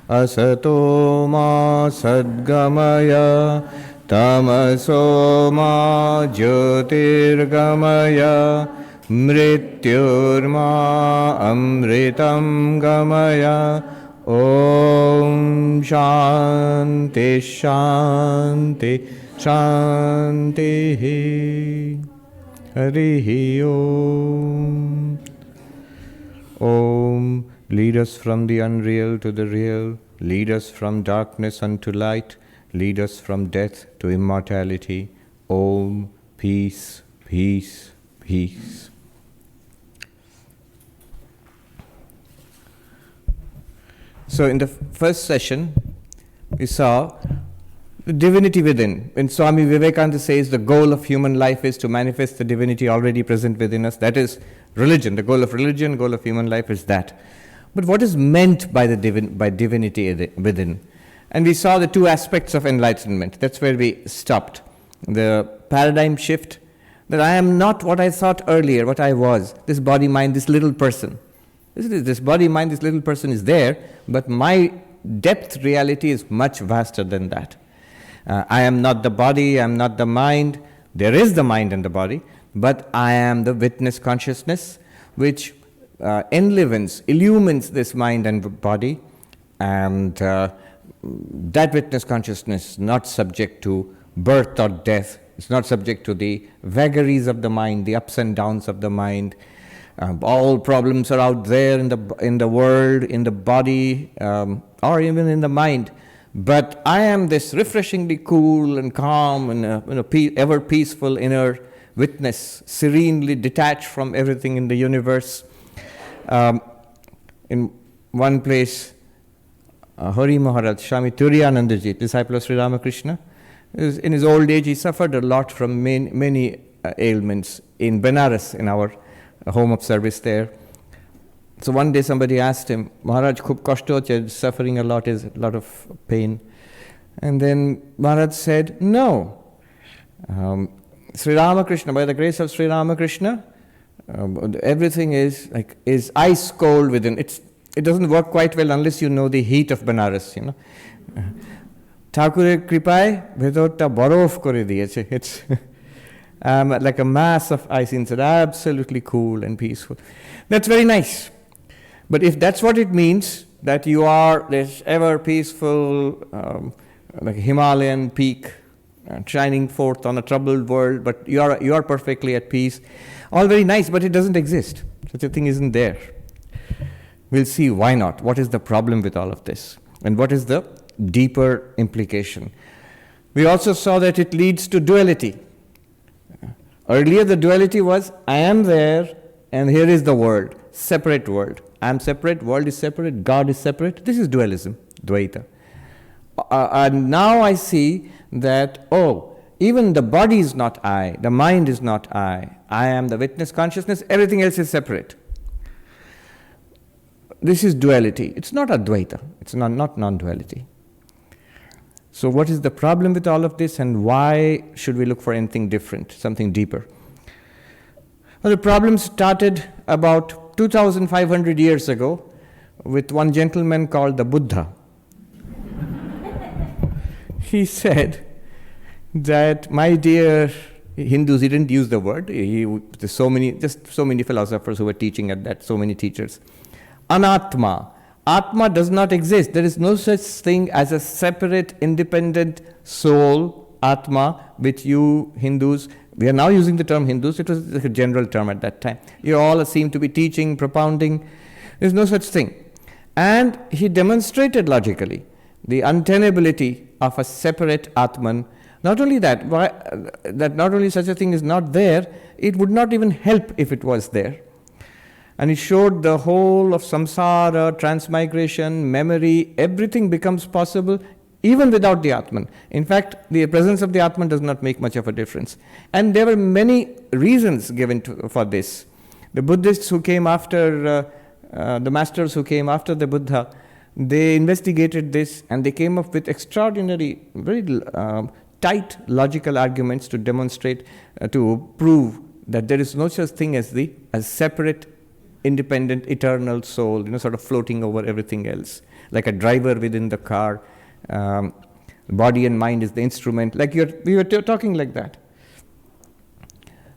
asato ma sadgamaya tamaso ma jyotirgamaya mrityurma amritam gamaya. Om Shanti Shanti Shanti Harihi Om. Om. Lead us from the unreal to the real. Lead us from darkness unto light. Lead us from death to immortality. Om. Peace, peace, peace. So in the first session, we saw the divinity within. When Swami Vivekananda says the goal of human life is to manifest the divinity already present within us, that is religion. The goal of religion, goal of human life is that. But what is meant by by divinity within? And we saw the two aspects of enlightenment. That's where we stopped. The paradigm shift, that I am not what I thought earlier, what I was, this body, mind, this little person. This body, mind, this little person is there, but my depth reality is much vaster than that. I am not the body, I am not the mind. There is the mind and the body, but I am the witness consciousness which enlivens, illumines this mind and body, and that witness consciousness is not subject to birth or death. It's not subject to the vagaries of the mind, the ups and downs of the mind. All problems are out there in the world, in the body, or even in the mind. But I am this refreshingly cool and calm and ever peaceful inner witness, serenely detached from everything in the universe. In one place, Hari Maharaj, Swami Turiyanandaji, disciple of Sri Ramakrishna, in his old age he suffered a lot from many ailments in Benares, in our home of service there. So one day somebody asked him, Maharaj, khub kashto hoche, suffering a lot, is a lot of pain. And then Maharaj said, no. Sri Ramakrishna, by the grace of Sri Ramakrishna, everything is ice cold within. It doesn't work quite well unless you know the heat of Benares, Thakurer kripaye bhetorta borof kore diyeche. It's like a mass of ice inside, absolutely cool and peaceful. That's very nice. But if that's what it means, that you are this ever peaceful, like a Himalayan peak, shining forth on a troubled world, but you are perfectly at peace, all very nice, but it doesn't exist. Such a thing isn't there. We'll see why not. What is the problem with all of this? And what is the deeper implication? We also saw that it leads to duality. Earlier the duality was, I am there and here is the world, separate world. I am separate, world is separate, God is separate. This is dualism, Dvaita. And now I see that, even the body is not I, the mind is not I am the witness consciousness, everything else is separate. This is duality. It's not Advaita, it's not non-duality. So what is the problem with all of this, and why should we look for anything different, something deeper? Well, the problem started about 2,500 years ago with one gentleman called the Buddha. He said that, my dear Hindus, he didn't use the word, there's so many philosophers who were teaching at that, so many teachers. Anatma. Atma does not exist. There is no such thing as a separate, independent soul, Atma, which you Hindus, we are now using the term Hindus, it was a general term at that time. You all seem to be teaching, propounding. There is no such thing. And he demonstrated logically the untenability of a separate Atman. Not only that, that not only such a thing is not there, it would not even help if it was there. And he showed the whole of samsara, transmigration, memory, everything becomes possible even without the Atman. In fact, the presence of the Atman does not make much of a difference. And there were many reasons given for this. The Buddhists who came after, the masters who came after the Buddha, they investigated this and they came up with extraordinary, very tight logical arguments to demonstrate, to prove that there is no such thing as separate independent, eternal soul, sort of floating over everything else, like a driver within the car. Body and mind is the instrument, like we were talking like that.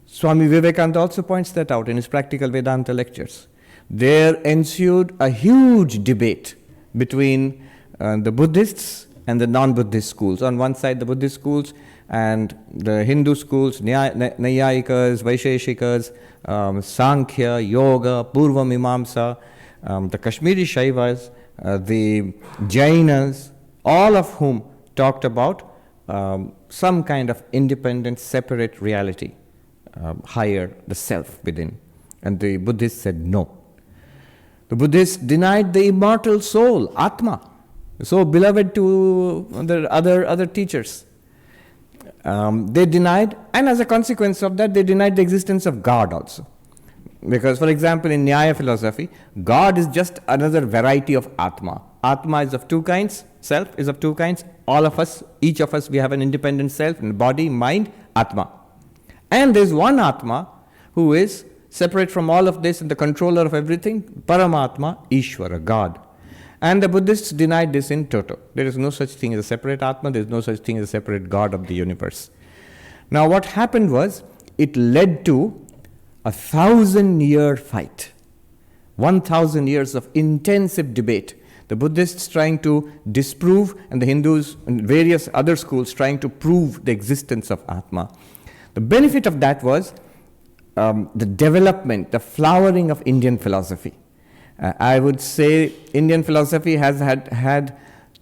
Swami Vivekananda also points that out in his practical Vedanta lectures. There ensued a huge debate between the Buddhists and the non-Buddhist schools. On one side, the Buddhist schools and the Hindu schools, Naiyayikas, Vaisheshikas, Sankhya, Yoga, Purva Mimamsa, the Kashmiri Shaivas, the Jainas, all of whom talked about some kind of independent, separate reality, higher, the self within. And the Buddhists said no. The Buddhists denied the immortal soul, Atma, so beloved to the other teachers. They denied, and as a consequence of that, they denied the existence of God also. Because, for example, in Nyaya philosophy, God is just another variety of Atma. Atma is of two kinds, self is of two kinds. All of us, each of us, we have an independent self, and body, mind, Atma. And there's one Atma who is separate from all of this and the controller of everything, Paramatma, Ishvara, God. And the Buddhists denied this in toto. There is no such thing as a separate Atma, there is no such thing as a separate God of the universe. Now what happened was, it led to a 1,000-year fight. 1,000 years of intensive debate. The Buddhists trying to disprove, and the Hindus and various other schools trying to prove the existence of Atma. The benefit of that was the development, the flowering of Indian philosophy. I would say Indian philosophy has had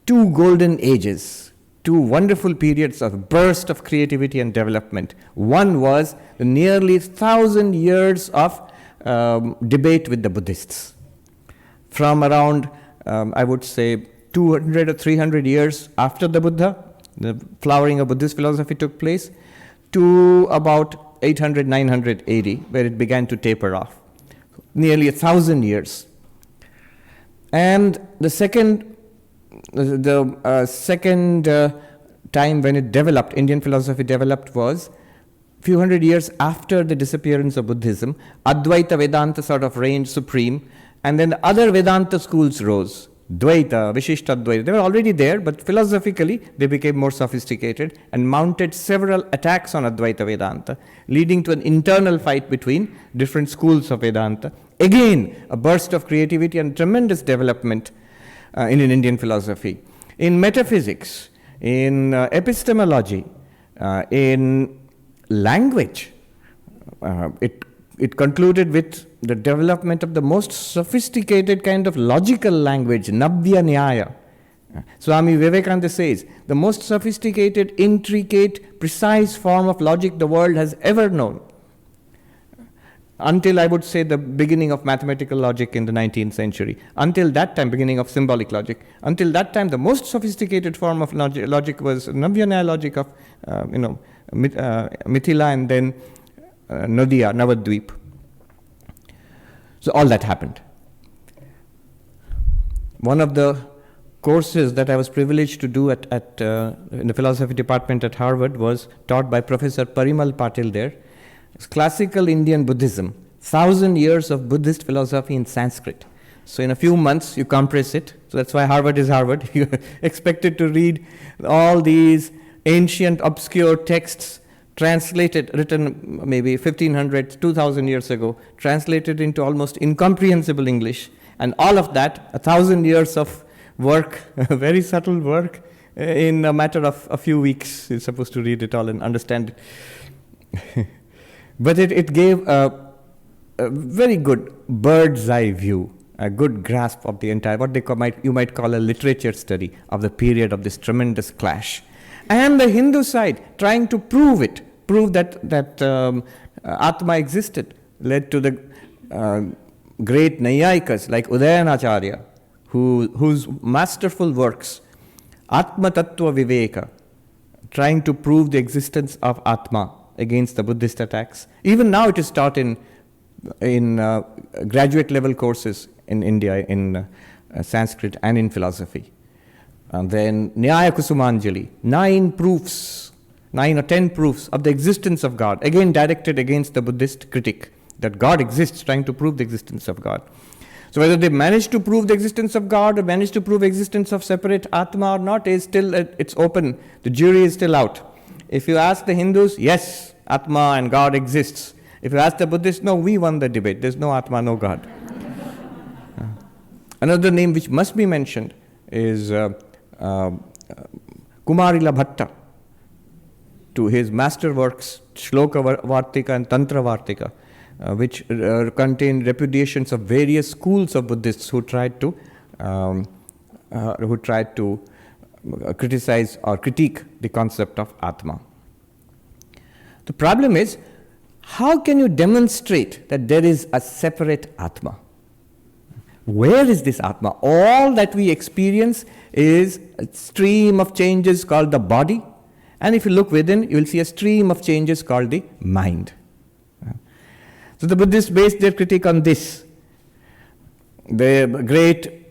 two golden ages, two wonderful periods of burst of creativity and development. One was the nearly 1,000 years of debate with the Buddhists. From around, I would say, 200 or 300 years after the Buddha, the flowering of Buddhist philosophy took place, to about 800, 900 AD, where it began to taper off. Nearly 1,000 years. And the second time when it developed, Indian philosophy developed, was few hundred years after the disappearance of Buddhism. Advaita Vedanta sort of reigned supreme, and then the other Vedanta schools rose. Dvaita, Vishishtadvaita, they were already there, but philosophically they became more sophisticated and mounted several attacks on Advaita Vedanta, leading to an internal fight between different schools of Vedanta. Again, a burst of creativity and tremendous development in Indian philosophy. In metaphysics, in epistemology, in language, it concluded with the development of the most sophisticated kind of logical language, Navya Nyaya. Swami Vivekananda says, the most sophisticated, intricate, precise form of logic the world has ever known. Until, I would say, the beginning of mathematical logic in the 19th century. Until that time, beginning of symbolic logic. Until that time, the most sophisticated form of logic was Navya Nyaya logic of, Mithila and then Nadia, Navadvip. So all that happened. One of the courses that I was privileged to do in the philosophy department at Harvard was taught by Professor Parimal Patil there. It's classical Indian Buddhism, 1,000 years of Buddhist philosophy in Sanskrit. So in a few months you compress it. So that's why Harvard is Harvard. You're expected to read all these ancient obscure texts translated, written maybe 1,500, 2,000 years ago, translated into almost incomprehensible English. And all of that, 1,000 years of work, very subtle work, in a matter of a few weeks. You're supposed to read it all and understand it. But it gave a very good bird's eye view, a good grasp of the entire, you might call a literature study of the period of this tremendous clash. And the Hindu side, trying to prove that Atma existed, led to the great Naiyayikas like Udayanacharya, whose masterful works, Atma Tattva Viveka, trying to prove the existence of Atma against the Buddhist attacks. Even now it is taught in graduate level courses in India, in Sanskrit and in philosophy. And then Nyaya Kusumanjali, 9 or 10 proofs of the existence of God, again directed against the Buddhist critic. that God exists, trying to prove the existence of God. So whether they manage to prove the existence of God or manage to prove existence of separate Atma or not is still, it's open. The jury is still out. If you ask the Hindus, yes, Atma and God exists. If you ask the Buddhists, no, we won the debate. There's no Atma, no God. Another name which must be mentioned is Kumarila Bhatta, to his master works, Shloka Vartika and Tantra Vartika, which contain repudiations of various schools of Buddhists who tried to criticize or critique the concept of Atma. The problem is, how can you demonstrate that there is a separate Atma? Where is this Atma? All that we experience is a stream of changes called the body, and if you look within, you will see a stream of changes called the mind. So the Buddhists based their critique on this. The great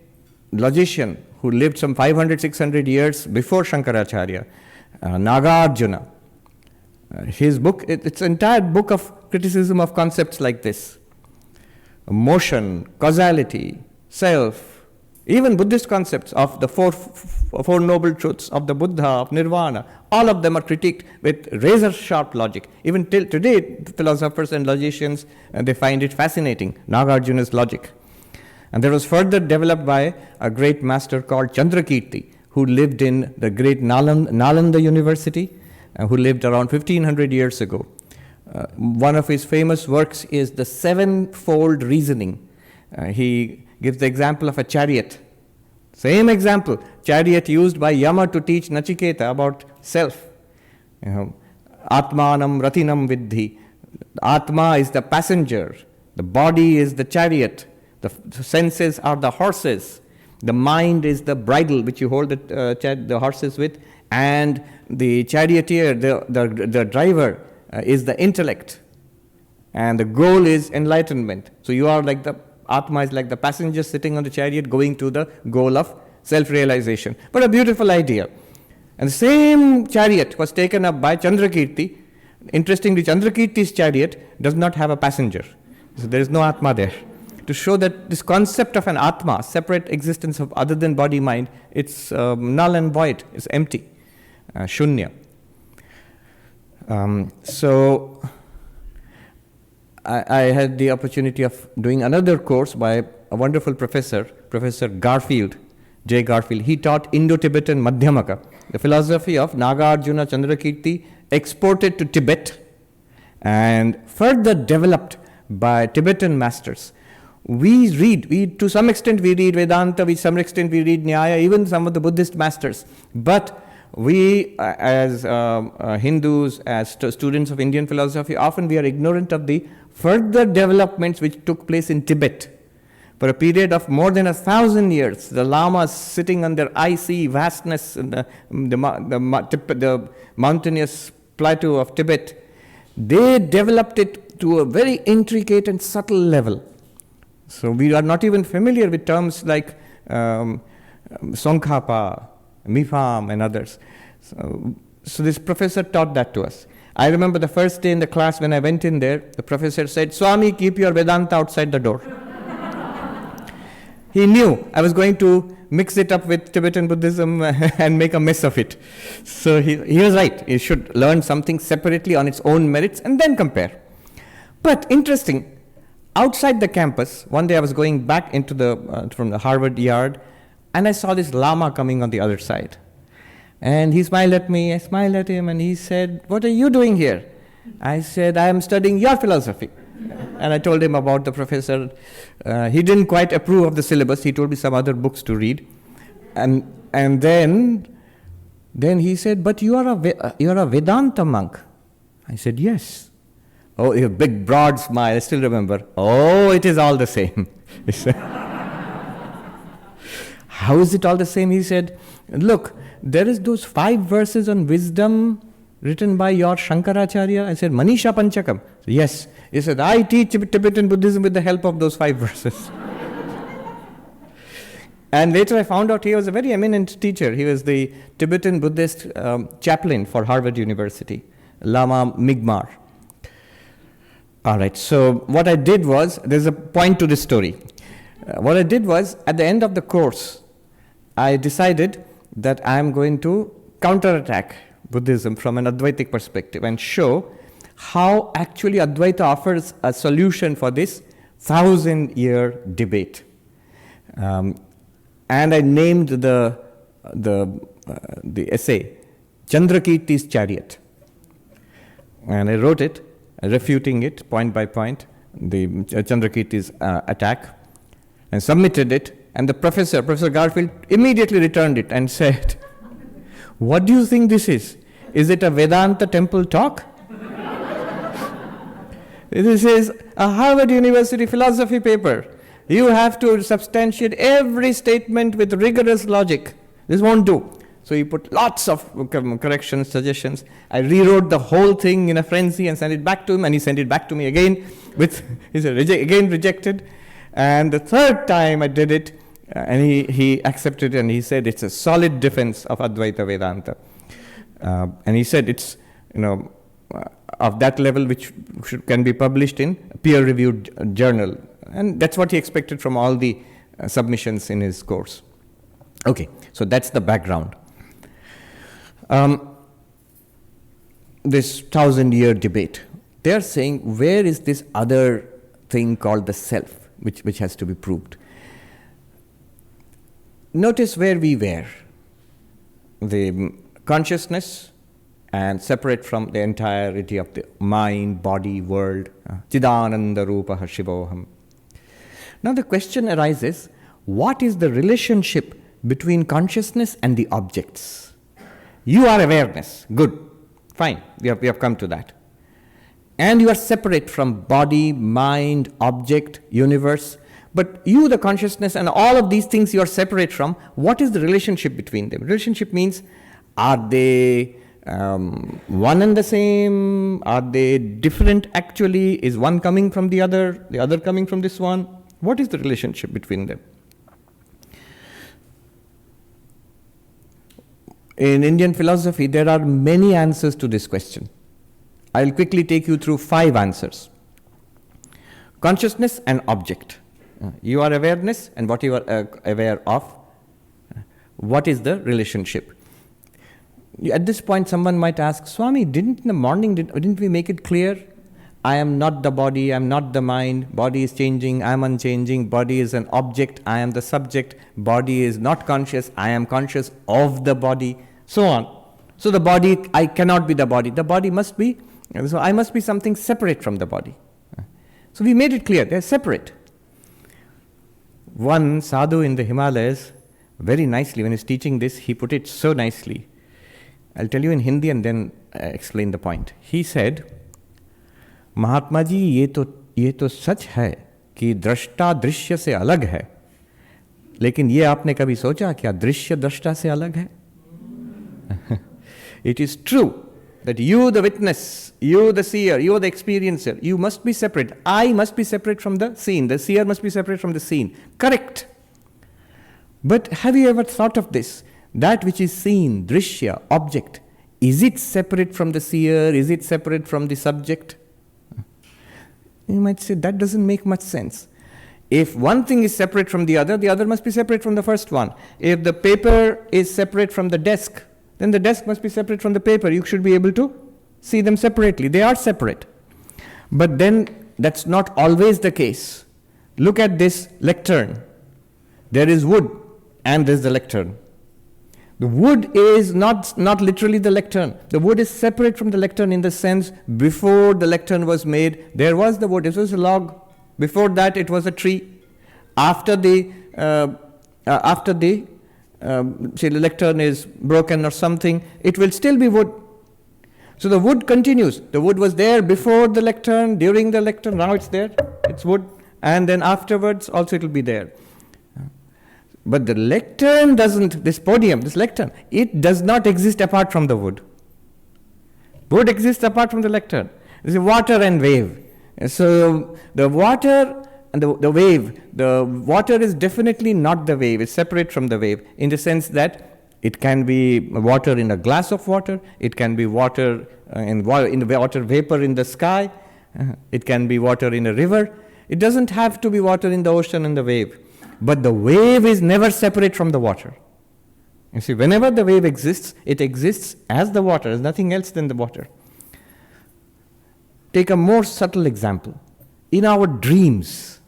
logician who lived some 500-600 years before Shankaracharya, Nagarjuna, his book, it's an entire book of criticism of concepts like this. Motion, causality, self, even Buddhist concepts of the four noble truths of the Buddha, of Nirvana, all of them are critiqued with razor-sharp logic. Even till today, philosophers and logicians, they find it fascinating, Nagarjuna's logic. And that was further developed by a great master called Chandrakirti, who lived in the great Nalanda University, who lived around 1500 years ago. One of his famous works is the sevenfold reasoning. He gives the example of a chariot. Same example, chariot used by Yama to teach Nachiketa about self. Atmanam ratinam vidhi. Atma is the passenger. The body is the chariot. The senses are the horses. The mind is the bridle which you hold the horses with. And the charioteer, the driver, is the intellect. And the goal is enlightenment. So you are like the Atma is like the passenger sitting on the chariot going to the goal of self-realization. But a beautiful idea. And the same chariot was taken up by Chandrakirti. Interestingly, Chandrakirti's chariot does not have a passenger. So there is no Atma there. To show that this concept of an Atma, separate existence of other than body-mind, it's null and void, it's empty, shunya. So I had the opportunity of doing another course by a wonderful professor, Professor Garfield, J. Garfield. He taught Indo-Tibetan Madhyamaka, the philosophy of Nagarjuna Chandrakirti, exported to Tibet and further developed by Tibetan masters. To some extent we read Vedanta, to some extent we read Nyaya, even some of the Buddhist masters. But we as Hindus, as students of Indian philosophy, often we are ignorant of the further developments which took place in Tibet. For a period of more than 1,000 years, the lamas sitting on their icy vastness in the mountainous plateau of Tibet, they developed it to a very intricate and subtle level. So we are not even familiar with terms like Tsongkhapa, Mifam and others. So this professor taught that to us. I remember the first day in the class when I went in there, the professor said, "Swami, keep your Vedanta outside the door." He knew I was going to mix it up with Tibetan Buddhism and make a mess of it. So he was right. You should learn something separately on its own merits and then compare. But interesting, outside the campus, one day I was going back into from the Harvard yard, and I saw this Lama coming on the other side. And he smiled at me, I smiled at him, and he said, "What are you doing here?" I said, "I am studying your philosophy." And I told him about the professor. He didn't quite approve of the syllabus. He told me some other books to read. And then he said, "But you are a Vedanta monk." I said, "Yes." Oh, a big broad smile, I still remember. "Oh, it is all the same." He said, "How is it all the same?" He said, "Look, there is those 5 verses on wisdom written by your Shankaracharya." I said, "Manisha Panchakam." "Yes." He said, "I teach Tibetan Buddhism with the help of those 5 verses." And later I found out he was a very eminent teacher. He was the Tibetan Buddhist chaplain for Harvard University, Lama Migmar. All right, so what I did was, there's a point to this story. What I did was, at the end of the course, I decided that I'm going to counterattack Buddhism from an Advaitic perspective and show how actually Advaita offers a solution for this 1,000-year debate. And I named the essay Chandrakirti's Chariot. And I wrote it, refuting it point by point, the Chandrakirti's attack, and submitted it. And the Professor Garfield, immediately returned it and said, "What do you think this is? Is it a Vedanta temple talk? This is a Harvard University philosophy paper. You have to substantiate every statement with rigorous logic. This won't do." So he put lots of corrections, suggestions. I rewrote the whole thing in a frenzy and sent it back to him, and he sent it back to me again. He said, again rejected. And the third time I did it, and he accepted it, and he said it's a solid defense of Advaita Vedanta. And he said it's, of that level which can be published in a peer-reviewed journal. And that's what he expected from all the submissions in his course. Okay, so that's the background. This 1,000-year debate. They're saying, where is this other thing called the self, which has to be proved? Notice where we were. The consciousness, and separate from the entirety of the mind, body, world. Chidananda Rupaha Shivoham. Now the question arises, what is the relationship between consciousness and the objects? You are awareness. Good. Fine. We have come to that. And you are separate from body, mind, object, universe. But you, the consciousness, and all of these things you are separate from, what is the relationship between them? Relationship means, are they one and the same? Are they different actually? Is one coming from the other coming from this one? What is the relationship between them? In Indian philosophy, there are many answers to this question. I'll quickly take you through 5 answers. Consciousness and object. You are awareness, and what you are aware of. What is the relationship? At this point, someone might ask, Swami, didn't we make it clear? I am not the body, I am not the mind, body is changing, I am unchanging, body is an object, I am the subject, body is not conscious, I am conscious of the body, so on. So the body, I cannot be the body must be, so I must be something separate from the body. So we made it clear, they are separate. One sadhu in the Himalayas, very nicely, when he's teaching this, he put it so nicely. I'll tell you in Hindi and then explain the point. He said, Mahatma ji ये तो सच है कि दृष्टा दृश्य से अलग है, लेकिन ये आपने कभी सोचा क्या दृश्य दृष्टा से अलग है? It is true that you the witness, you the seer, you the experiencer, you must be separate. I must be separate from the seen. The seer must be separate from the seen. Correct. But have you ever thought of this? That which is seen, drishya, object, is it separate from the seer? Is it separate from the subject? You might say, that doesn't make much sense. If one thing is separate from the other must be separate from the first one. If the paper is separate from the desk, then the desk must be separate from the paper. You should be able to see them separately. They are separate. But then that's not always the case. Look at this lectern. There is wood and there's the lectern. The wood is not literally the lectern. The wood is separate from the lectern in the sense before the lectern was made, there was the wood. It was a log. Before that, it was a tree. After the lectern is broken or something, it will still be wood. So the wood continues. The wood was there before the lectern, during the lectern. Now it's there. It's wood. And then afterwards, also it will be there. But the lectern doesn't, this podium, this lectern, it does not exist apart from the wood. Wood exists apart from the lectern. There's water and wave. So the water and the wave, the water is definitely not the wave. It's separate from the wave in the sense that it can be water in a glass of water. It can be water in the water vapor in the sky. It can be water in a river. It doesn't have to be water in the ocean and the wave. But the wave is never separate from the water. You see, whenever the wave exists, it exists as the water, as nothing else than the water. Take a more subtle example. In our dreams,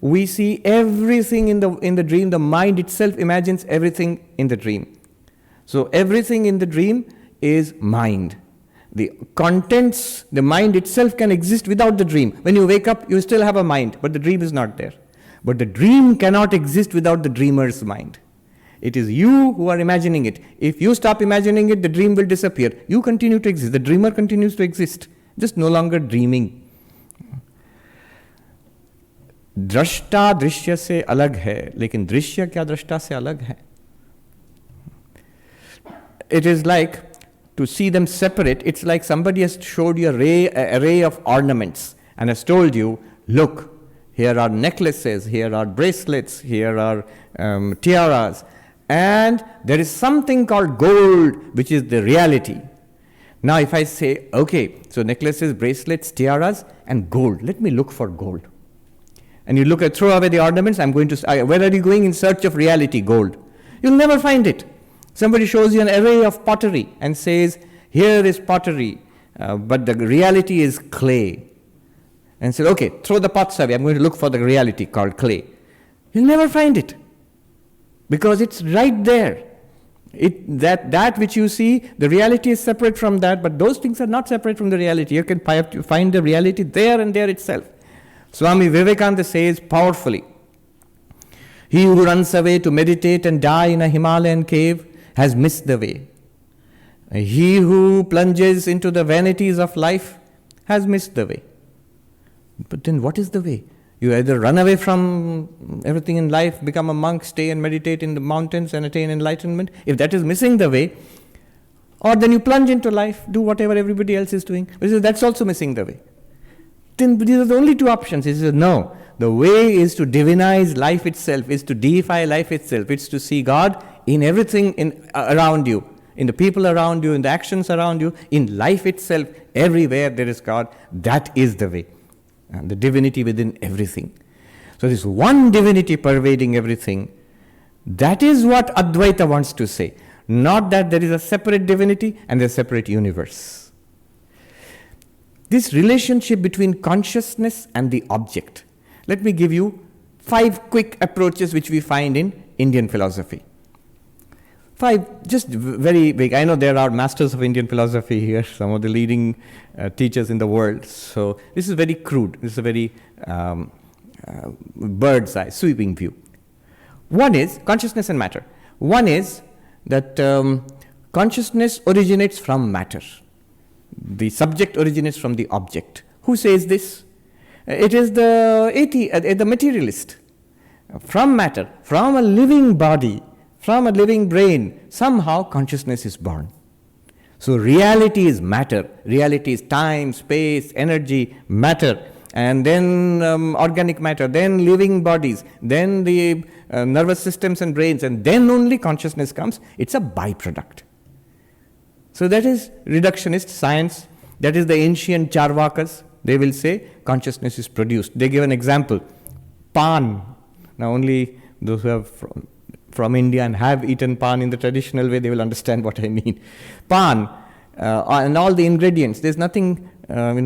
we see everything in the dream. The mind itself imagines everything in the dream. So everything in the dream is mind. The contents, the mind itself can exist without the dream. When you wake up, you still have a mind, but the dream is not there. But the dream cannot exist without the dreamer's mind. It is you who are imagining it. If you stop imagining it, the dream will disappear. You continue to exist. The dreamer continues to exist, just no longer dreaming. दृष्टा दृश्य से अलग है, लेकिन दृश्य क्या दृष्टा से अलग है? It is like, to see them separate, it's like somebody has showed you an array of ornaments and has told you, look, here are necklaces, here are bracelets, here are tiaras, and there is something called gold, which is the reality. Now if I say, okay, so necklaces, bracelets, tiaras, and gold, let me look for gold. And you throw away the ornaments, where are you going in search of reality, gold? You'll never find it. Somebody shows you an array of pottery and says, here is pottery, but the reality is clay. And say, okay, throw the pots away, I'm going to look for the reality called clay. You'll never find it, because it's right there. That which you see, the reality is separate from that, but those things are not separate from the reality. You can find the reality there and there itself. Swami Vivekananda says powerfully, he who runs away to meditate and die in a Himalayan cave has missed the way. He who plunges into the vanities of life has missed the way. But then what is the way? You either run away from everything in life, become a monk, stay and meditate in the mountains and attain enlightenment, if that is missing the way, or then you plunge into life, do whatever everybody else is doing, but that's also missing the way. Then these are the only two options. He says, no, the way is to divinize life itself, is to deify life itself. It's to see God in everything around you, in the people around you, in the actions around you, in life itself. Everywhere there is God. That is the way. And the divinity within everything. So this one divinity pervading everything, that is what Advaita wants to say. Not that there is a separate divinity and a separate universe. This relationship between consciousness and the object. Let me give you 5 quick approaches which we find in Indian philosophy. 5, just very big. I know there are masters of Indian philosophy here, some of the leading teachers in the world. So this is very crude. This is a very bird's eye, sweeping view. One is consciousness and matter. One is that consciousness originates from matter. The subject originates from the object. Who says this? It is the materialist. From matter, from a living body, from a living brain, somehow consciousness is born. So reality is matter. Reality is time, space, energy, matter, and then organic matter, then living bodies, then the nervous systems and brains, and then only consciousness comes. It's a byproduct. So that is reductionist science. That is the ancient Charvakas. They will say consciousness is produced. They give an example. Pan. Now only those who have from India and have eaten pan in the traditional way, they will understand what I mean. Pan and all the ingredients, there's nothing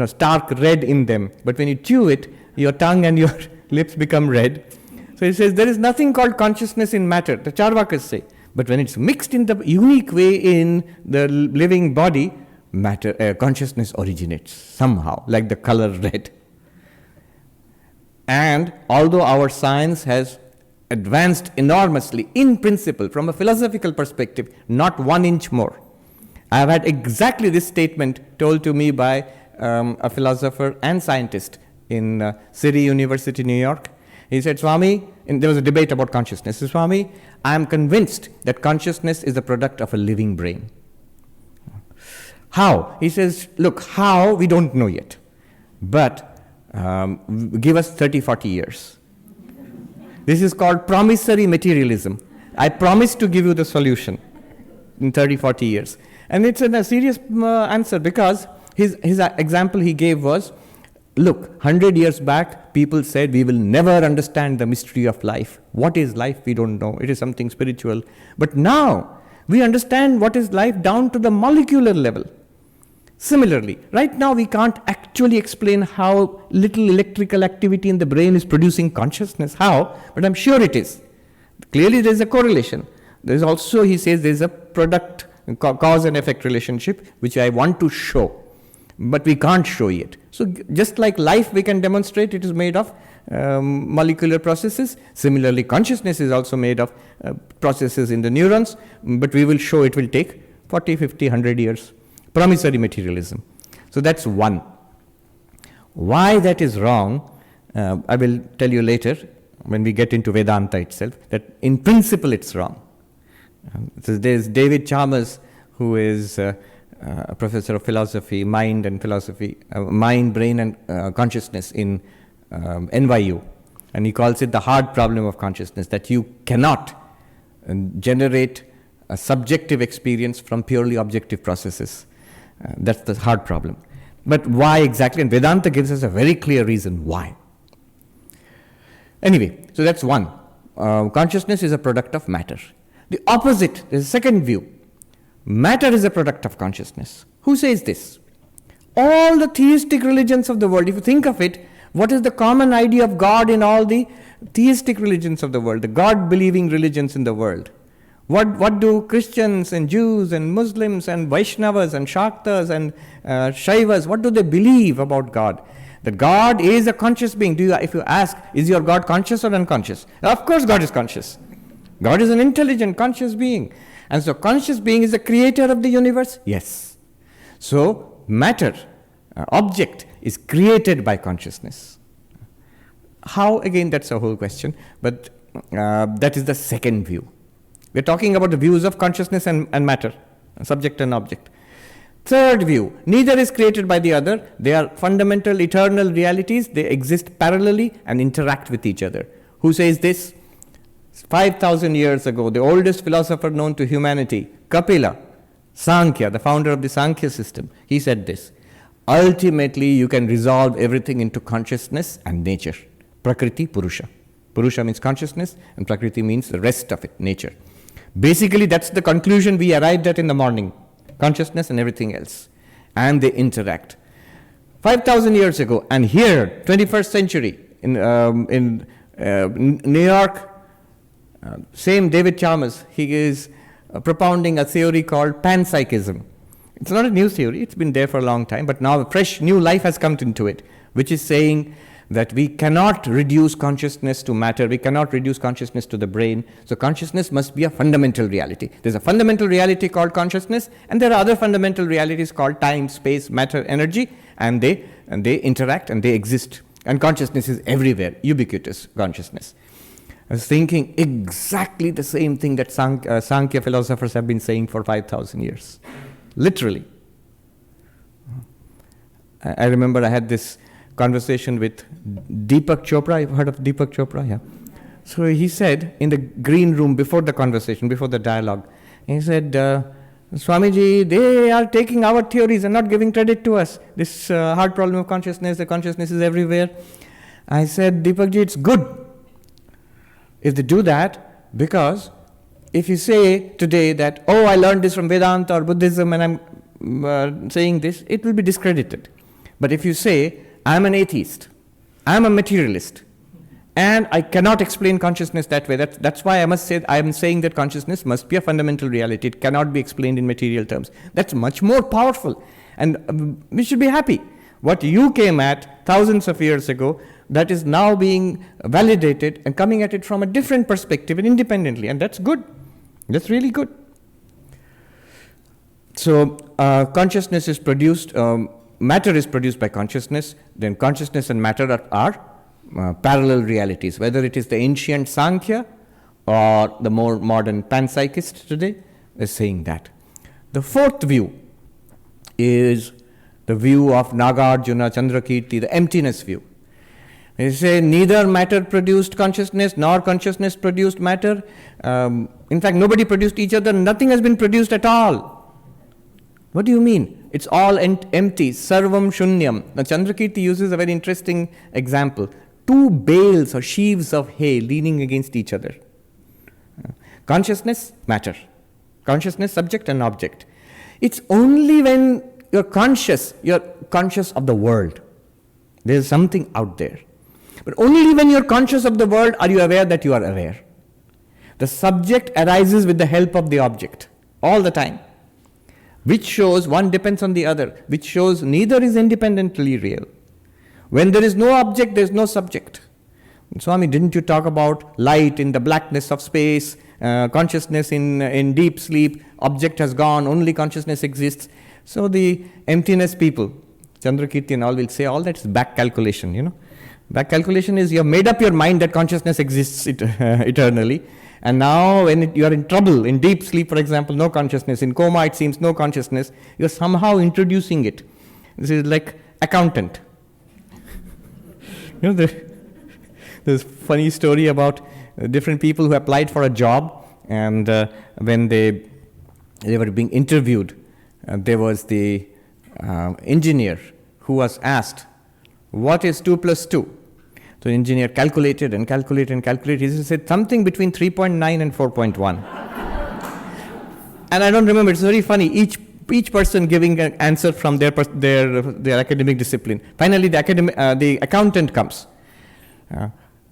stark red in them. But when you chew it, your tongue and your lips become red. So he says there is nothing called consciousness in matter. The Charvakas say. But when it's mixed in the unique way in the living body, matter, consciousness originates somehow, like the color red. And although our science has advanced enormously, in principle, from a philosophical perspective, not 1 inch more. I have had exactly this statement told to me by a philosopher and scientist in City University, New York. He said, Swami, and there was a debate about consciousness. He said, Swami, I am convinced that consciousness is the product of a living brain. How? He says, look, how, we don't know yet. But give us 30, 40 years. This is called promissory materialism. I promise to give you the solution in 30, 40 years. And it's a serious answer, because his example he gave was, look, 100 years back, people said we will never understand the mystery of life. What is life? We don't know. It is something spiritual. But now, we understand what is life down to the molecular level. Similarly, right now we can't actually explain how little electrical activity in the brain is producing consciousness. How? But I'm sure it is. Clearly there is a correlation. There is also, he says, there is a product, cause and effect relationship, which I want to show. But we can't show yet. So just like life we can demonstrate, it is made of molecular processes. Similarly, consciousness is also made of processes in the neurons, but we will show it will take 40, 50, 100 years. Promissory materialism. So that's one. Why that is wrong, I will tell you later when we get into Vedanta itself, that in principle it's wrong. So there's David Chalmers, who is a professor of philosophy, mind, brain, and consciousness in NYU. And he calls it the hard problem of consciousness, that you cannot generate a subjective experience from purely objective processes. That's the hard problem. But why exactly? And Vedanta gives us a very clear reason why. Anyway, so that's one. Consciousness is a product of matter. The opposite, there's a second view. Matter is a product of consciousness. Who says this? All the theistic religions of the world, if you think of it, what is the common idea of God in all the theistic religions of the world, the God-believing religions in the world? What do Christians and Jews and Muslims and Vaishnavas and Shaktas and Shaivas, what do they believe about God? That God is a conscious being. If you ask, is your God conscious or unconscious? Of course God is conscious. God is an intelligent, conscious being. And so conscious being is the creator of the universe? Yes. So matter, object, is created by consciousness. How? Again, that's a whole question. But that is the second view. We're talking about the views of consciousness and matter, subject and object. Third view, neither is created by the other. They are fundamental, eternal realities. They exist parallelly and interact with each other. Who says this? 5,000 years ago, the oldest philosopher known to humanity, Kapila, Sankhya, the founder of the Sankhya system, he said this: ultimately, you can resolve everything into consciousness and nature. Prakriti, Purusha. Purusha means consciousness, and Prakriti means the rest of it, nature. Basically, that's the conclusion we arrived at in the morning. Consciousness and everything else. And they interact. 5,000 years ago, and here, 21st century, in New York, same David Chalmers, he is propounding a theory called panpsychism. It's not a new theory, it's been there for a long time, but now a fresh new life has come into it, which is saying that we cannot reduce consciousness to matter, we cannot reduce consciousness to the brain, so consciousness must be a fundamental reality. There's a fundamental reality called consciousness, and there are other fundamental realities called time, space, matter, energy, and they interact and they exist. And consciousness is everywhere, ubiquitous consciousness. I was thinking exactly the same thing that Sankhya philosophers have been saying for 5,000 years. Literally. I remember I had this conversation with Deepak Chopra. You've heard of Deepak Chopra? Yeah. So he said in the green room before the conversation, before the dialogue, he said, Swamiji, they are taking our theories and not giving credit to us. This hard problem of consciousness, the consciousness is everywhere. I said, Deepakji, it's good if they do that, because if you say today that, oh, I learned this from Vedanta or Buddhism and I'm saying this, it will be discredited. But if you say, I'm an atheist, I'm a materialist, and I cannot explain consciousness that way, that's why I must say, I am saying that consciousness must be a fundamental reality. It cannot be explained in material terms. That's much more powerful, and we should be happy. What you came at thousands of years ago, that is now being validated and coming at it from a different perspective and independently, and that's good. That's really good. So consciousness is produced, matter is produced by consciousness, then consciousness and matter are parallel realities, whether it is the ancient Sankhya or the more modern panpsychist today is saying that. The fourth view is the view of Nagarjuna, Chandrakirti, the emptiness view. They say neither matter produced consciousness nor consciousness produced matter. In fact, nobody produced each other. Nothing has been produced at all. What do you mean? It's all empty. Sarvam shunyam. Now Chandrakirti uses a very interesting example. Two bales or sheaves of hay leaning against each other. Consciousness, matter. Consciousness, subject and object. It's only when you're conscious of the world. There's something out there. But only when you're conscious of the world are you aware that you are aware. The subject arises with the help of the object all the time, which shows one depends on the other, which shows neither is independently real. When there is no object, there is no subject. Swami, didn't you talk about light in the blackness of space, consciousness in deep sleep, object has gone, only consciousness exists. So the emptiness people, Chandrakirti and all will say all that is back calculation, Back calculation is you have made up your mind that consciousness exists eternally. And now when you are in trouble, in deep sleep for example, no consciousness, in coma it seems no consciousness, you are somehow introducing it. This is like accountant. There's a funny story about different people who applied for a job, and when they were being interviewed, there was the engineer who was asked, what is 2 plus 2? So the engineer calculated and calculated and calculated. He said something between 3.9 and 4.1. And I don't remember, it's very funny. Each person giving an answer from their academic discipline. Finally, the accountant comes.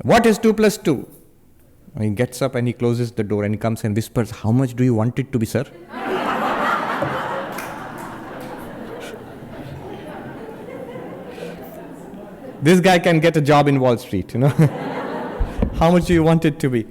What is 2 plus 2? He gets up and he closes the door and he comes and whispers, how much do you want it to be, sir? This guy can get a job in Wall Street, How much do you want it to be?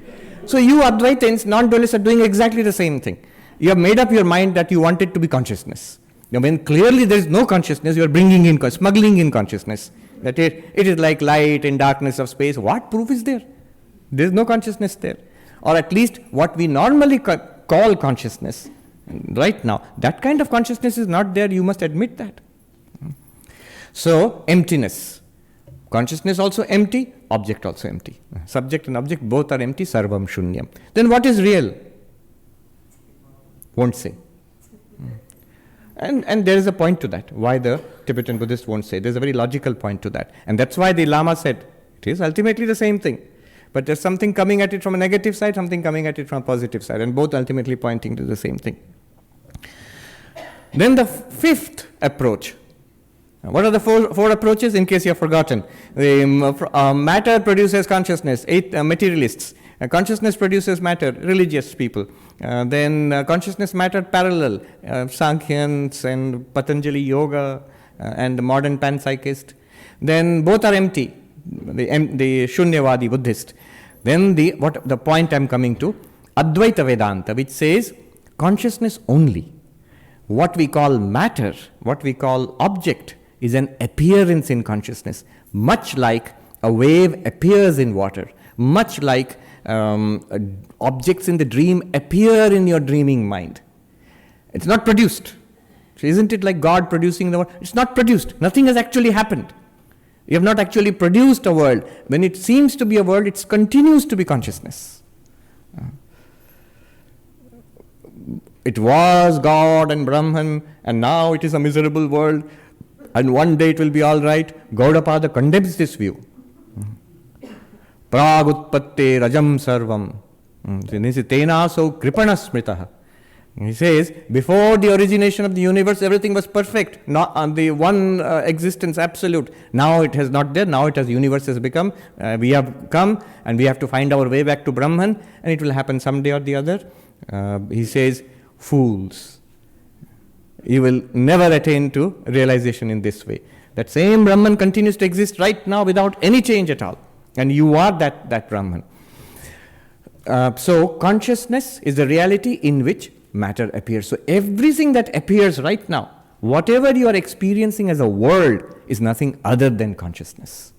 So you Advaitins, non-dualists, are doing exactly the same thing. You have made up your mind that you want it to be consciousness. When clearly there is no consciousness, you are bringing in, smuggling in consciousness. That it is like light in darkness of space. What proof is there? There is no consciousness there. Or at least what we normally call consciousness, right now, that kind of consciousness is not there. You must admit that. So, emptiness. Consciousness also empty, object also empty. Subject and object both are empty, sarvam shunyam. Then what is real? Won't say. And there is a point to that, why the Tibetan Buddhist won't say. There's a very logical point to that. And that's why the Lama said, it is ultimately the same thing. But there's something coming at it from a negative side, something coming at it from a positive side, and both ultimately pointing to the same thing. Then the fifth approach. What are the four approaches, in case you have forgotten? Matter produces consciousness, materialists. Consciousness produces matter, religious people. Then consciousness, matter parallel, Sankhyans and Patanjali Yoga and modern panpsychist. Then both are empty, the Shunyavadi Buddhist. Then the point I'm coming to, Advaita Vedanta, which says consciousness only. What we call matter, what we call object, is an appearance in consciousness, much like a wave appears in water, much like objects in the dream appear in your dreaming mind. It's not produced. So isn't it like God producing the world? It's not produced. Nothing has actually happened. You have not actually produced a world. When it seems to be a world, it continues to be consciousness. It was God and Brahman, and now it is a miserable world, and one day it will be all right. Gaudapada condemns this view. Pragutpatte rajam sarvam. This is tenaso kripana smritaha. He says, before the origination of the universe, everything was perfect. Not the one existence absolute. Now it has not there. Now it has universe has become. We have come and we have to find our way back to Brahman, and it will happen someday or the other. He says, fools. You will never attain to realization in this way. That same Brahman continues to exist right now without any change at all. And you are that Brahman. So consciousness is the reality in which matter appears. So everything that appears right now, whatever you are experiencing as a world, is nothing other than consciousness.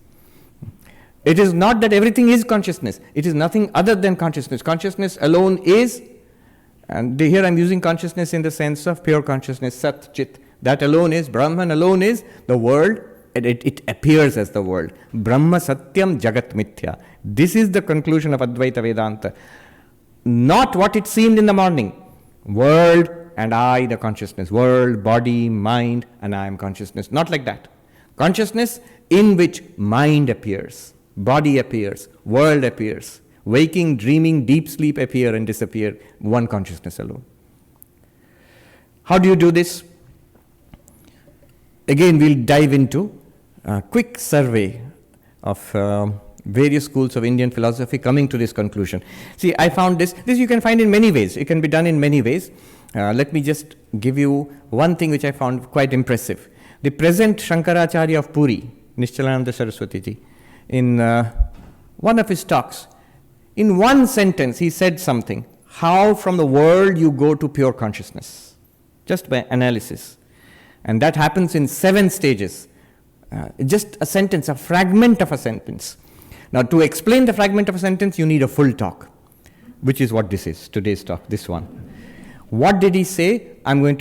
It is not that everything is consciousness. It is nothing other than consciousness. Consciousness alone is, and here I'm using consciousness in the sense of pure consciousness, Sat Chit. That alone is, Brahman alone is the world. It appears as the world. Brahma Satyam Jagat Mithya. This is the conclusion of Advaita Vedanta. Not what it seemed in the morning. World and I, the consciousness. World, body, mind, and I am consciousness. Not like that. Consciousness in which mind appears, body appears, world appears, waking, dreaming, deep sleep appear and disappear, one consciousness alone. How do you do this? Again, we'll dive into a quick survey of various schools of Indian philosophy coming to this conclusion. See, I found this you can find in many ways. It can be done in many ways. Let me just give you one thing which I found quite impressive. The present Shankaracharya of Puri, Nishchalananda Saraswati ji, in one of his talks, in one sentence he said something, how from the world you go to pure consciousness, just by analysis. And that happens in 7 stages. Just a sentence, a fragment of a sentence. Now, to explain the fragment of a sentence, you need a full talk, which is what this is, today's talk, this one. What did he say? We're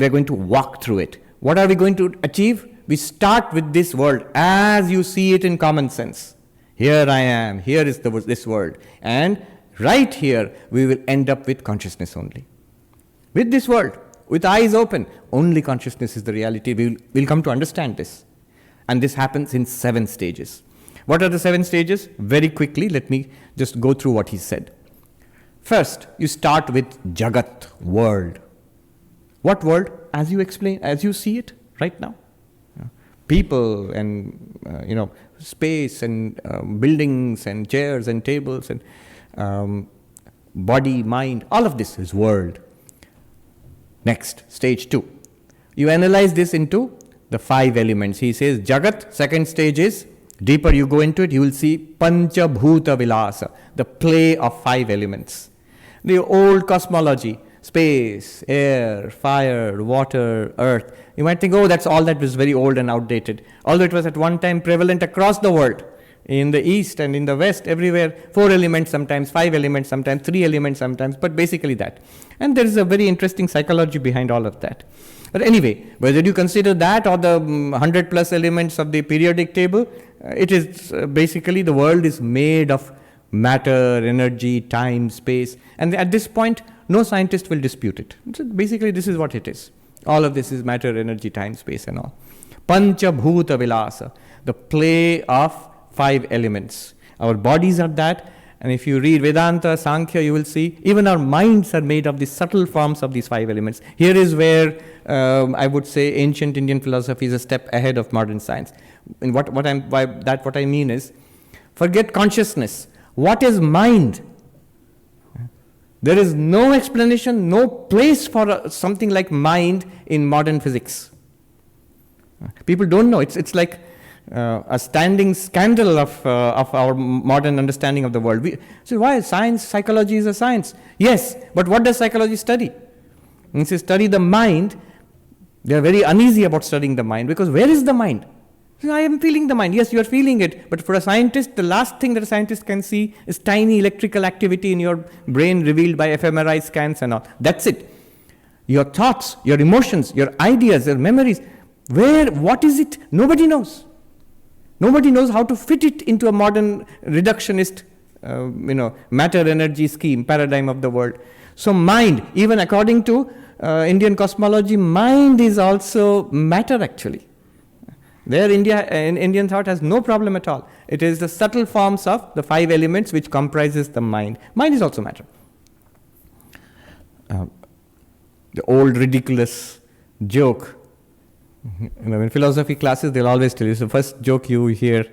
going to walk through it. What are we going to achieve? We start with this world as you see it in common sense. Here I am, here is this world. And right here, we will end up with consciousness only. With this world, with eyes open, only consciousness is the reality. We'll come to understand this. And this happens in 7 stages. What are the 7 stages? Very quickly, let me just go through what he said. First, you start with Jagat, world. What world? As you explain, as you see it right now. People and, space and buildings and chairs and tables and body, mind, all of this is world. Next, stage 2. You analyze this into the 5 elements. He says Jagat, second stage is, deeper you go into it, you will see Pancha Bhuta Vilasa, the play of 5 elements. The old cosmology, space, air, fire, water, earth. You might think, that's all that was very old and outdated. Although it was at one time prevalent across the world, in the east and in the west, everywhere, 4 elements sometimes, 5 elements sometimes, 3 elements sometimes, but basically that. And there is a very interesting psychology behind all of that. But anyway, whether you consider that or the 100 plus elements of the periodic table, it is basically the world is made of matter, energy, time, space. And at this point, no scientist will dispute it. So basically, this is what it is. All of this is matter, energy, time, space and all. Pancha Bhuta Vilasa, the play of 5 elements. Our bodies are that. And if you read Vedanta, Sankhya, you will see even our minds are made of the subtle forms of these 5 elements. Here is where I would say ancient Indian philosophy is a step ahead of modern science. And what I mean is, forget consciousness. What is mind? There is no explanation, no place for something like mind in modern physics. People don't know. It's like a standing scandal of our modern understanding of the world. So why science, psychology is a science? Yes, but what does psychology study? When they study the mind, they are very uneasy about studying the mind, because where is the mind? So I am feeling the mind. Yes, you are feeling it, but for a scientist, the last thing that a scientist can see is tiny electrical activity in your brain revealed by fMRI scans and all. That's it. Your thoughts, your emotions, your ideas, your memories, what is it? Nobody knows. Nobody knows how to fit it into a modern reductionist, matter-energy scheme, paradigm of the world. So mind, even according to Indian cosmology, mind is also matter actually. There Indian thought has no problem at all. It is the subtle forms of the 5 elements which comprises the mind. Mind is also matter. The old ridiculous joke, in philosophy classes they'll always tell you, it's the first joke you hear,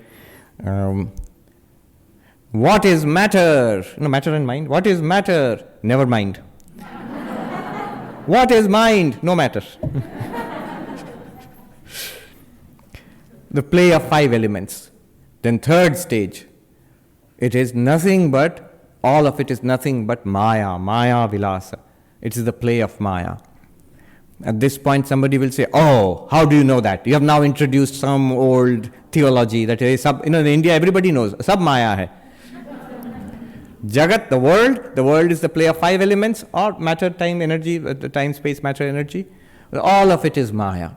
what is matter? Matter and mind. What is matter? Never mind. What is mind? No matter. The play of 5 elements. Then third stage, it is nothing but, all of it is nothing but Maya Vilasa. It is the play of Maya. At this point somebody will say, how do you know that? You have now introduced some old theology that is in India everybody knows, sab Maya hai. Jagat, the world is the play of 5 elements, or matter, time, energy, time, space, matter, energy. All of it is Maya.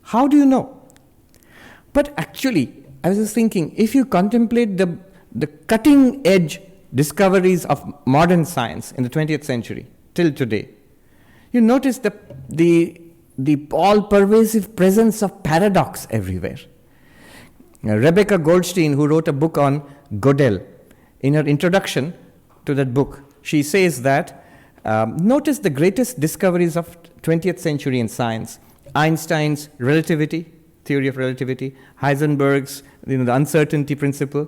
How do you know? But actually, I was just thinking, if you contemplate the cutting edge discoveries of modern science in the 20th century till today, You notice the all-pervasive presence of paradox everywhere. Rebecca Goldstein, who wrote a book on Gödel, in her introduction to that book, she says that, notice the greatest discoveries of 20th century in science. Einstein's relativity, theory of relativity, Heisenberg's the uncertainty principle,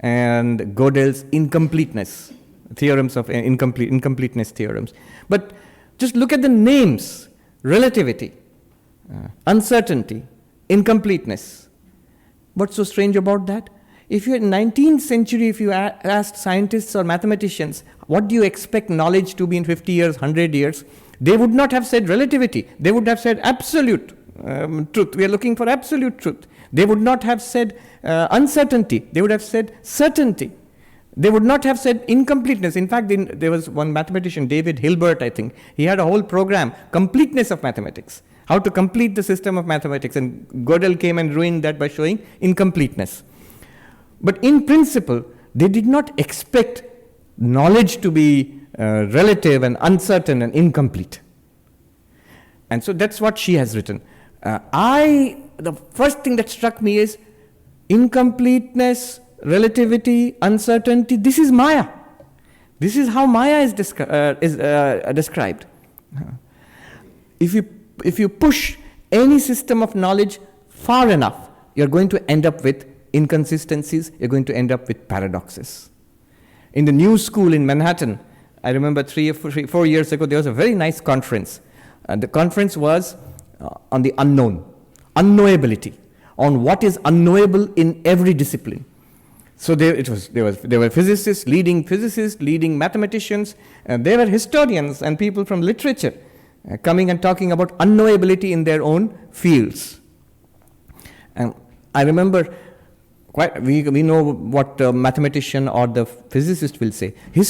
and Gödel's incompleteness, theorems of incompleteness theorems. But just look at the names: relativity, uncertainty, incompleteness. What's so strange about that? If you're in 19th century, if you asked scientists or mathematicians, what do you expect knowledge to be in 50 years, 100 years? They would not have said relativity. They would have said absolute truth. We are looking for absolute truth. They would not have said uncertainty. They would have said certainty. They would not have said incompleteness. In fact, there was one mathematician, David Hilbert, I think. He had a whole program, completeness of mathematics, how to complete the system of mathematics. And Gödel came and ruined that by showing incompleteness. But in principle, they did not expect knowledge to be relative and uncertain and incomplete. And so that's what she has written. The first thing that struck me is incompleteness, relativity, uncertainty. This is Maya. This is how Maya is described. If you push any system of knowledge far enough, you're going to end up with inconsistencies, you're going to end up with paradoxes. In the New School in Manhattan, I remember 4 years ago, there was a very nice conference. The conference was on the unknown, unknowability, on what is unknowable in every discipline. So there were physicists, leading mathematicians, there were historians and people from literature coming and talking about unknowability in their own fields. And I remember, we know what the mathematician or the physicist will say. The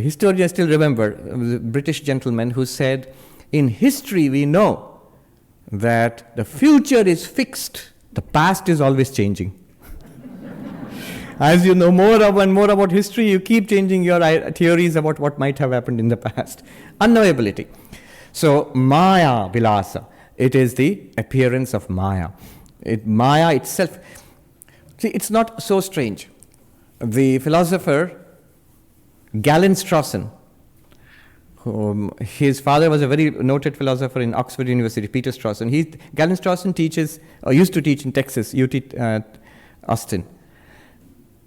historian I still remember, a British gentleman who said, in history we know that the future is fixed, the past is always changing. As you know more and more about history, you keep changing your theories about what might have happened in the past. Unknowability. So Maya Vilasa, it is the appearance of Maya. Maya itself, see, it's not so strange. The philosopher Galen Strawson, his father was a very noted philosopher in Oxford University, Peter Strawson. Galen Strawson used to teach in Texas, UT Austin.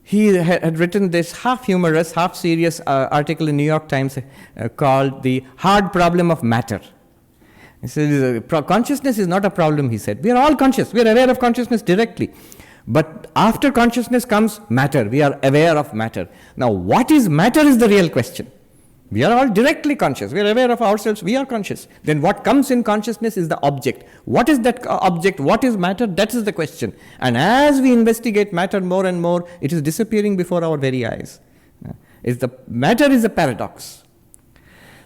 He had written this half humorous, half serious article in New York Times called The Hard Problem of Matter. He said, consciousness is not a problem, he said. We are all conscious. We are aware of consciousness directly. But after consciousness comes matter. We are aware of matter. Now, what is matter is the real question. We are all directly conscious. We are aware of ourselves. We are conscious. Then what comes in consciousness is the object. What is that object? What is matter? That is the question. And as we investigate matter more and more, it is disappearing before our very eyes. Matter is a paradox.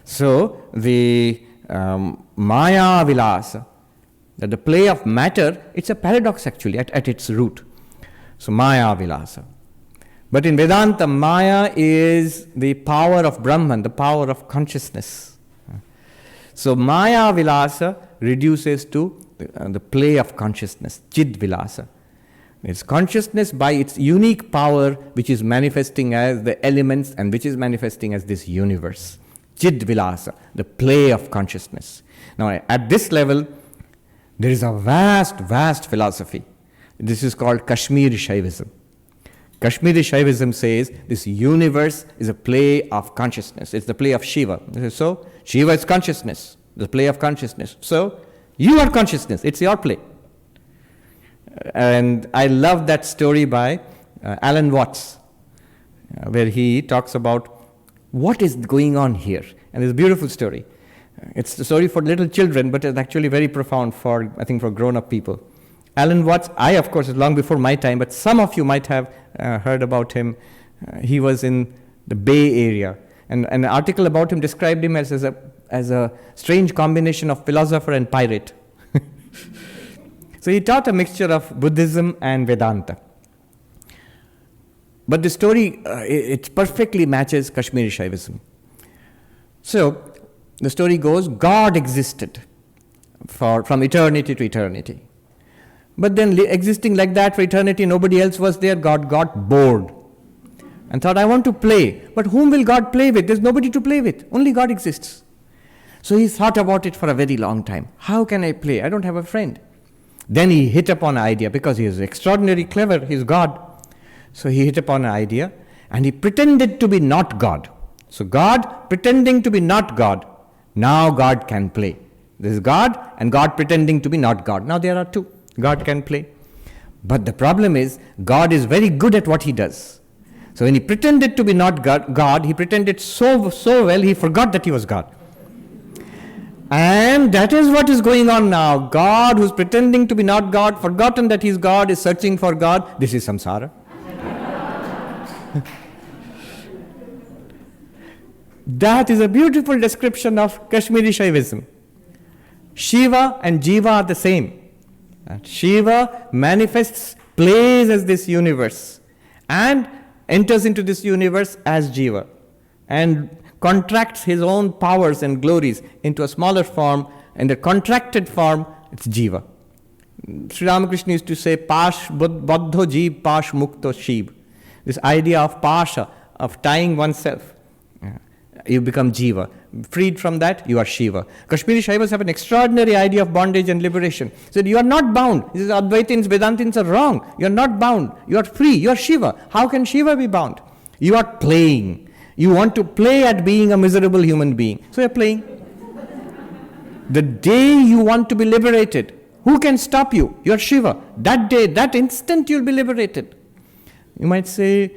So the Maya Vilasa, that the play of matter, it's a paradox actually at its root. So Maya Vilasa. But in Vedanta, Maya is the power of Brahman, the power of consciousness. So Maya Vilasa reduces to the play of consciousness, Chid Vilasa. It's consciousness by its unique power which is manifesting as the elements and which is manifesting as this universe. Chid Vilasa, the play of consciousness. Now at this level, there is a vast, vast philosophy. This is called Kashmir Shaivism. Kashmir Shaivism says this universe is a play of consciousness. It's the play of Shiva. So, Shiva is consciousness, the play of consciousness. So, you are consciousness. It's your play. And I love that story by Alan Watts, where he talks about what is going on here. And it's a beautiful story. It's a story for little children, but it's actually very profound for grown-up people. Alan Watts, of course, is long before my time, but some of you might have heard about him. He was in the Bay Area. And an article about him described him as a strange combination of philosopher and pirate. So he taught a mixture of Buddhism and Vedanta. But the story, it perfectly matches Kashmir Shaivism. So The story goes, God existed from eternity to eternity. But then existing like that for eternity, nobody else was there, God got bored and thought, I want to play. But whom will God play with? There's nobody to play with. Only God exists. So he thought about it for a very long time. How can I play? I don't have a friend. Then he hit upon an idea, because he is extraordinarily clever, he's God. So he hit upon an idea and he pretended to be not God. So God pretending to be not God. Now God can play. This is God and God pretending to be not God. Now there are two. God can play. But the problem is, God is very good at what he does. So when he pretended to be not God, he pretended so well, he forgot that he was God. And that is what is going on now. God, who's pretending to be not God, forgotten that he's God, is searching for God. This is samsara. That is a beautiful description of Kashmiri Shaivism. Shiva and Jiva are the same. Shiva manifests, plays as this universe and enters into this universe as Jiva and contracts his own powers and glories into a smaller form. In the contracted form, it's Jiva. Sri Ramakrishna used to say, Pash Baddho Jeev Pash Mukto Shiv. This idea of Pasha, of tying oneself. You become Jiva. Freed from that, you are Shiva. Kashmiri Shaivas have an extraordinary idea of bondage and liberation. So you are not bound. This is Advaitins, Vedantins are wrong. You are not bound. You are free. You are Shiva. How can Shiva be bound? You are playing. You want to play at being a miserable human being. So you are playing. The day you want to be liberated, who can stop you? You are Shiva. That day, that instant, you will be liberated. You might say,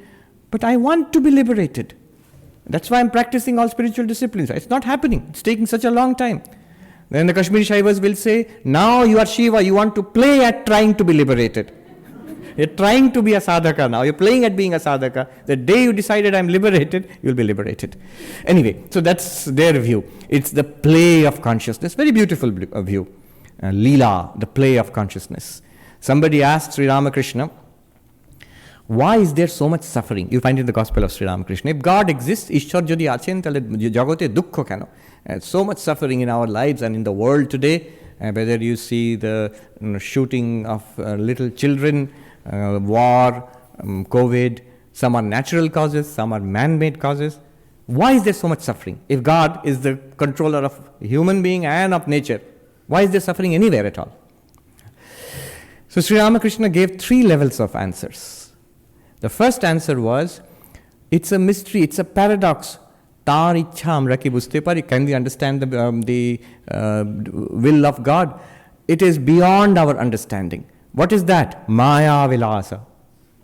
but I want to be liberated. That's why I'm practicing all spiritual disciplines. It's not happening. It's taking such a long time. Then the Kashmiri Shaivas will say, now you are Shiva, you want to play at trying to be liberated. You're trying to be a sadhaka now. You're playing at being a sadhaka. The day you decided I'm liberated, you'll be liberated. Anyway, so that's their view. It's the play of consciousness. Very beautiful view. Leela, the play of consciousness. Somebody asked Sri Ramakrishna, why is there so much suffering? You find it in the Gospel of Sri Ramakrishna. If God exists, Ishwar jodi achen, tale jagote dukkho keno. So much suffering in our lives and in the world today, whether you see the shooting of little children, war, COVID, some are natural causes, some are man-made causes. Why is there so much suffering? If God is the controller of human being and of nature, why is there suffering anywhere at all? So Sri Ramakrishna gave 3 levels of answers. The first answer was, it's a mystery, it's a paradox. Tar ichha amra ki bujhte pari. Can we understand the will of God? It is beyond our understanding. What is that? Maya vilasa.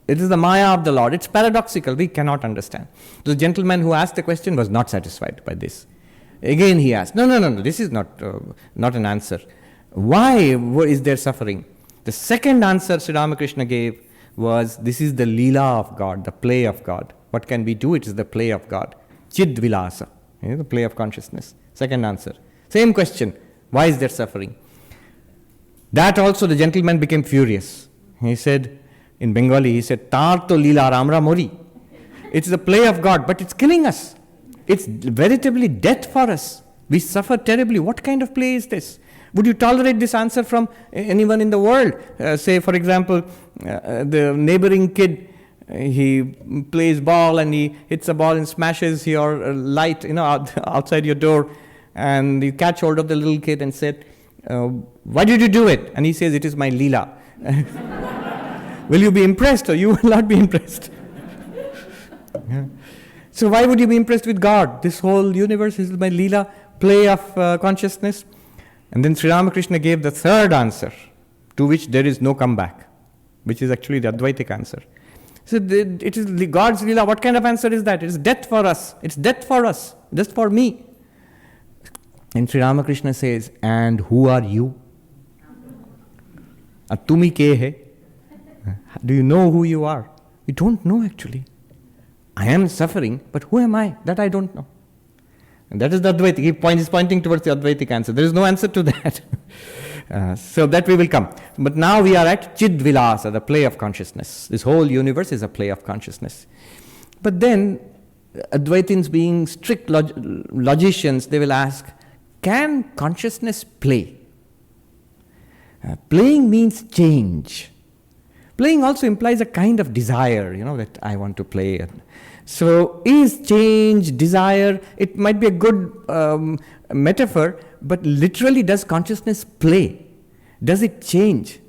It is the Maya of the Lord. It's paradoxical. We cannot understand. The gentleman who asked the question was not satisfied by this. Again he asked, no, this is not an answer. Why is there suffering? The second answer Sri Ramakrishna gave was, this is the Leela of God, the play of God. What can we do? It is the play of God. Chid vilasa, the play of consciousness. Second answer. Same question, why is there suffering? That also the gentleman became furious. He said, in Bengali, he said, Tar to Leela Ramra Mori. It's the play of God, but it's killing us. It's veritably death for us. We suffer terribly. What kind of play is this? Would you tolerate this answer from anyone in the world? Say, for example, the neighboring kid, he plays ball and he hits a ball and smashes your light, outside your door, and you catch hold of the little kid and said, why did you do it? And he says, it is my Leela. Will you be impressed or you will not be impressed? Yeah. So why would you be impressed with God? This whole universe is my Leela, play of consciousness. And then Sri Ramakrishna gave the third answer, to which there is no comeback, which is actually the Advaitic answer. So it is God's Leela. What kind of answer is that? It is death for us. It's death for us, just for me. And Sri Ramakrishna says, and who are you? Tumi ke hai? Do you know who you are? You don't know actually. I am suffering, but who am I? That I don't know. And that is the Advaitic. He is pointing towards the Advaitic answer. There is no answer to that. So that we will come. But now we are at Chid Vilasa, the play of consciousness. This whole universe is a play of consciousness. But then, Advaitins being strict logicians, they will ask, can consciousness play? Playing means change. Playing also implies a kind of desire, that I want to play. So is change, desire, it might be a good metaphor, but literally does consciousness play? Does it change?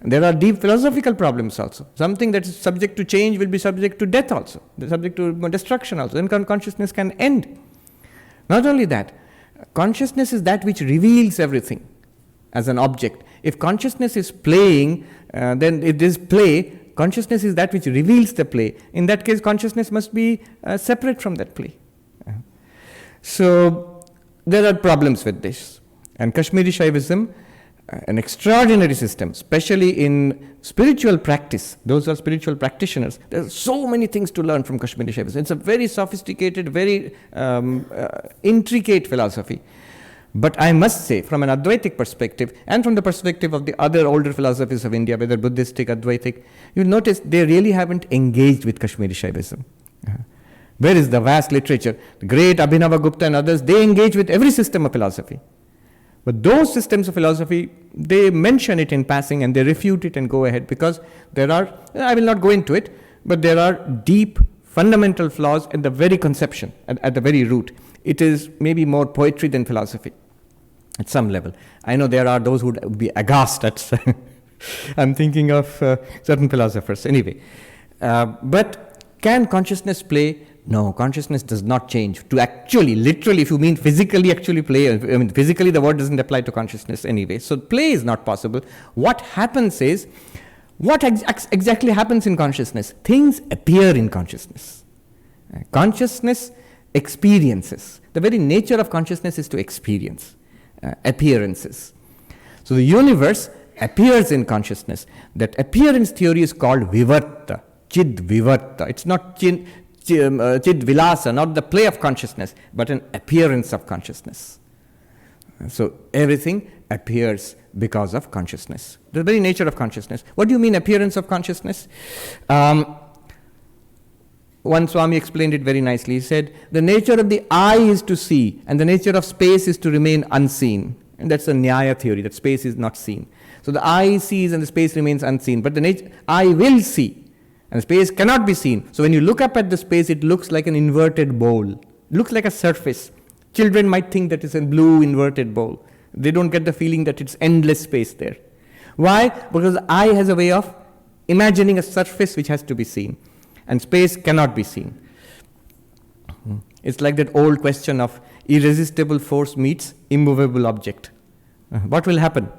There are deep philosophical problems also. Something that is subject to change will be subject to death also, subject to destruction also. Then consciousness can end. Not only that, consciousness is that which reveals everything as an object. If consciousness is playing, then it is play. Consciousness is that which reveals the play. In that case, consciousness must be separate from that play. So there are problems with this. And Kashmir Shaivism, an extraordinary system, especially in spiritual practice. Those are spiritual practitioners. There are so many things to learn from Kashmir Shaivism. It's a very sophisticated, very intricate philosophy. But I must say, from an Advaitic perspective, and from the perspective of the other older philosophies of India, whether Buddhistic, Advaitic, you'll notice they really haven't engaged with Kashmiri Shaivism. Where is the vast literature? The great Abhinavagupta and others, they engage with every system of philosophy. But those systems of philosophy, they mention it in passing and they refute it and go ahead, because there are, I will not go into it, but there are deep fundamental flaws at the very conception, at the very root. It is maybe more poetry than philosophy at some level. I know there are those who would be aghast at, I'm thinking of certain philosophers. Anyway, but can consciousness play? No, consciousness does not change. To actually, literally, if you mean physically actually play, physically the word doesn't apply to consciousness anyway. So play is not possible. What happens is, what exactly happens in consciousness? Things appear in consciousness. Consciousness experiences. The very nature of consciousness is to experience appearances. So the universe appears in consciousness. That appearance theory is called vivarta, chid vivarta. It's not chid vilasa, not the play of consciousness, but an appearance of consciousness. So everything appears because of consciousness. The very nature of consciousness. What do you mean appearance of consciousness? One Swami explained it very nicely. He said, the nature of the eye is to see, and the nature of space is to remain unseen. And that's a Nyaya theory, that space is not seen. So the eye sees and the space remains unseen, but the eye will see, and space cannot be seen. So when you look up at the space, it looks like an inverted bowl. It looks like a surface. Children might think that it's a blue inverted bowl. They don't get the feeling that it's endless space there. Why? Because the eye has a way of imagining a surface which has to be seen, and space cannot be seen. It's like that old question of irresistible force meets immovable object. What will happen?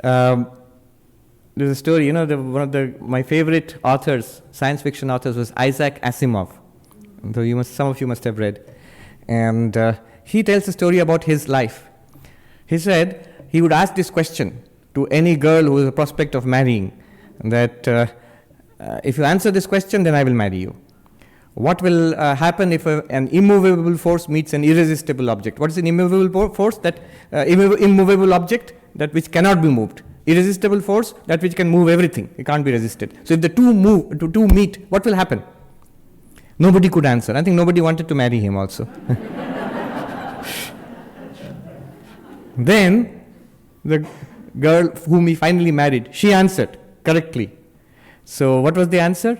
There's a story, one of my favorite authors, science fiction authors, was Isaac Asimov. Though some of you must have read. And he tells a story about his life. He said he would ask this question to any girl who is a prospect of marrying, that if you answer this question, then I will marry you. What will happen if an immovable force meets an irresistible object? What is an immovable force? That immovable object, that which cannot be moved. Irresistible force, that which can move everything. It can't be resisted. So if the two meet, what will happen? Nobody could answer. I think nobody wanted to marry him also. Then the girl whom he finally married, she answered correctly. So what was the answer?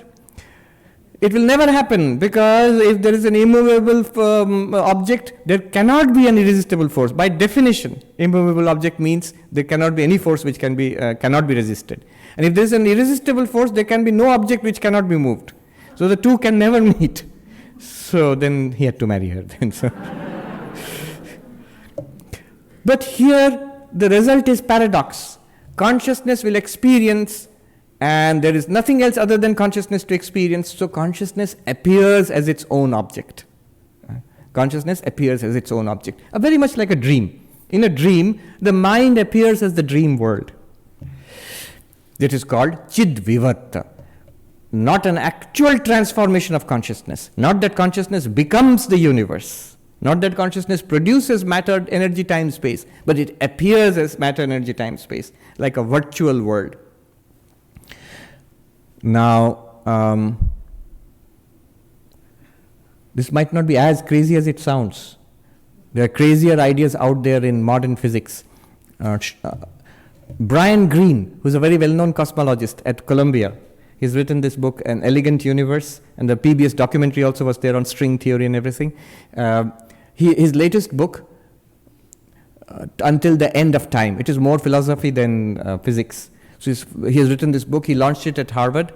It will never happen, because if there is an immovable object, there cannot be an irresistible force. By definition, immovable object means there cannot be any force which cannot be resisted. And if there is an irresistible force, there can be no object which cannot be moved. So the two can never meet. So then he had to marry her. But here the result is paradox. Consciousness will experience, and there is nothing else other than consciousness to experience, so consciousness appears as its own object. Consciousness appears as its own object. Very much like a dream. In a dream, the mind appears as the dream world. That is called chid vivarta. Not an actual transformation of consciousness. Not that consciousness becomes the universe. Not that consciousness produces matter, energy, time, space. But it appears as matter, energy, time, space. Like a virtual world. Now, this might not be as crazy as it sounds, There are crazier ideas out there in modern physics. Brian Greene, who's a very well-known cosmologist at Columbia, he's written this book, An Elegant Universe, and the PBS documentary also was there on string theory and everything. His latest book, Until the End of Time, it is more philosophy than physics. So he has written this book, he launched it at Harvard,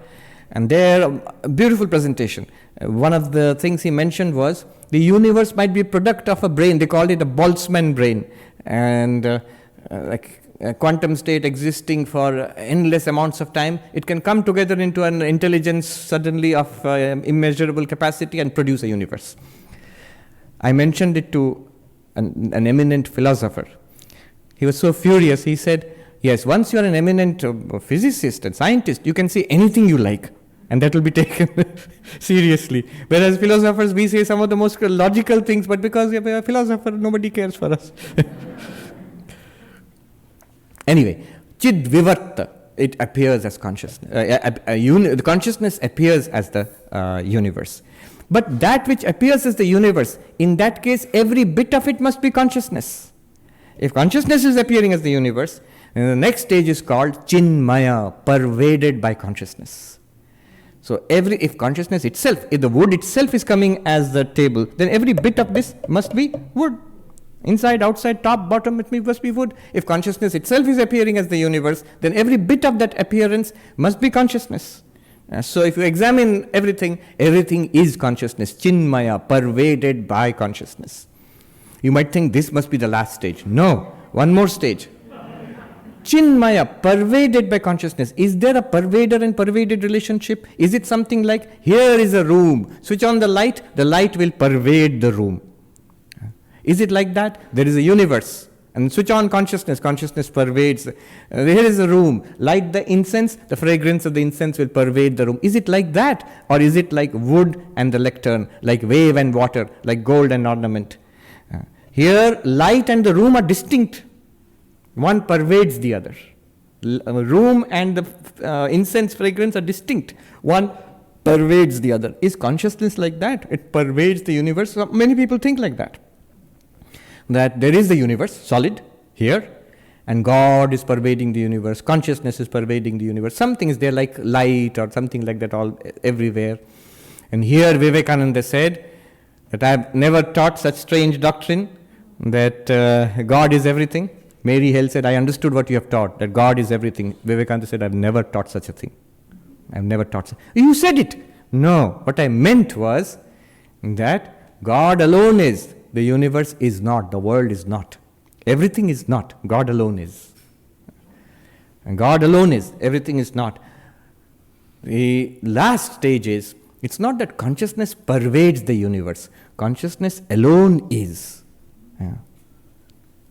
and there, a beautiful presentation. One of the things he mentioned was, the universe might be a product of a brain, they called it a Boltzmann brain, and like a quantum state existing for endless amounts of time, it can come together into an intelligence suddenly of immeasurable capacity and produce a universe. I mentioned it to an eminent philosopher. He was so furious, he said, yes, once you are an eminent physicist and scientist, you can say anything you like, and that will be taken seriously. Whereas philosophers, we say some of the most logical things, but because we are a philosopher, nobody cares for us. Anyway, Chid Vivarta, it appears as consciousness. The consciousness appears as the universe. But that which appears as the universe, in that case, every bit of it must be consciousness. If consciousness is appearing as the universe, then the next stage is called Chinmaya, pervaded by consciousness. So if consciousness itself, if the wood itself is coming as the table, then every bit of this must be wood. Inside, outside, top, bottom, it must be wood. If consciousness itself is appearing as the universe, then every bit of that appearance must be consciousness. So if you examine everything, everything is consciousness. Chinmaya, pervaded by consciousness. You might think this must be the last stage. No, one more stage. Chinmaya, pervaded by consciousness. Is there a pervader and pervaded relationship? Is it something like, here is a room, switch on the light will pervade the room? Is it like that? There is a universe, and switch on consciousness pervades. Here is a room, light the incense, the fragrance of the incense will pervade the room. Is it like that? Or is it like wood and the lectern, like wave and water, like gold and ornament? Here, light and the room are distinct. One pervades the other. Room and the incense fragrance are distinct. One pervades the other. Is consciousness like that? It pervades the universe. So many people think like that. That there is the universe, solid, here, and God is pervading the universe, consciousness is pervading the universe. Something is there like light or something like that all everywhere. And here Vivekananda said that I have never taught such strange doctrine that God is everything. Mary Hale said, I understood what you have taught, that God is everything. Vivekananda said, I have never taught such a thing. I have never taught such. You said it. No, what I meant was that God alone is. The universe is not, the world is not. Everything is not, God alone is. And God alone is, everything is not. The last stage is, it's not that consciousness pervades the universe. Consciousness alone is. Yeah.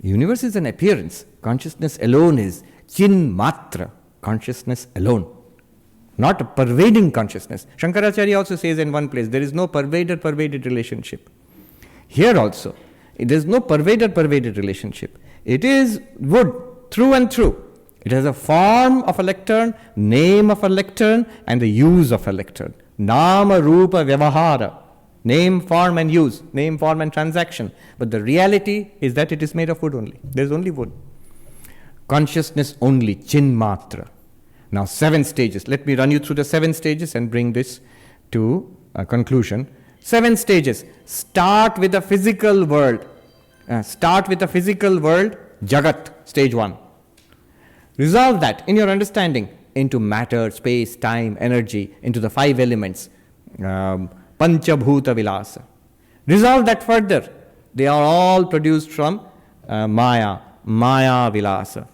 Universe is an appearance. Consciousness alone is. Chin matra, consciousness alone. Not a pervading consciousness. Shankaracharya also says in one place, there is no pervaded relationship. Here also, there is no pervaded relationship. It is wood, through and through. It has a form of a lectern, name of a lectern, and the use of a lectern. Nama, rupa, vyavahara. Name, form, and use. Name, form, and transaction. But the reality is that it is made of wood only. There is only wood. Consciousness only, chinmatra. Now 7 stages. Let me run you through the 7 stages and bring this to a conclusion. 7 stages. Start with the physical world. Jagat, stage 1. Resolve that in your understanding into matter, space, time, energy, into the 5 elements. Panchabhuta vilasa. Resolve that further. They are all produced from Maya vilasa.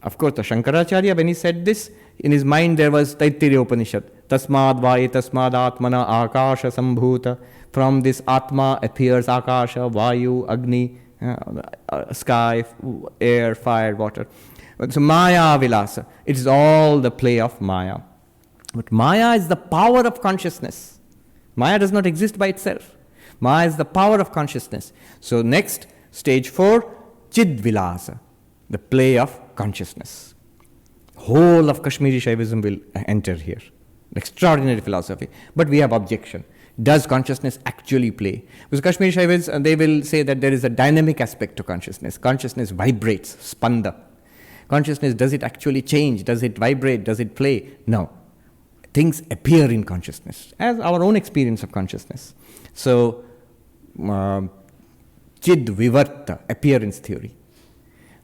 Of course, the Shankaracharya, when he said this, in his mind there was Taittiriya Upanishad. Tasmad vaye tasmad atmana akasha sambhuta. From this Atma appears Akasha, Vayu, Agni, sky, air, fire, water. So Maya vilasa. It is all the play of Maya. But Maya is the power of consciousness. Maya does not exist by itself. Maya is the power of consciousness. So next, stage 4, Chid vilasa, the play of consciousness. Whole of Kashmiri Shaivism will enter here. Extraordinary philosophy. But we have objection. Does consciousness actually play? Because Kashmir Shaivism, they will say that there is a dynamic aspect to consciousness. Consciousness vibrates, spanda. Consciousness, does it actually change? Does it vibrate? Does it play? No. Things appear in consciousness, as our own experience of consciousness. So, Chid Vivarta, appearance theory.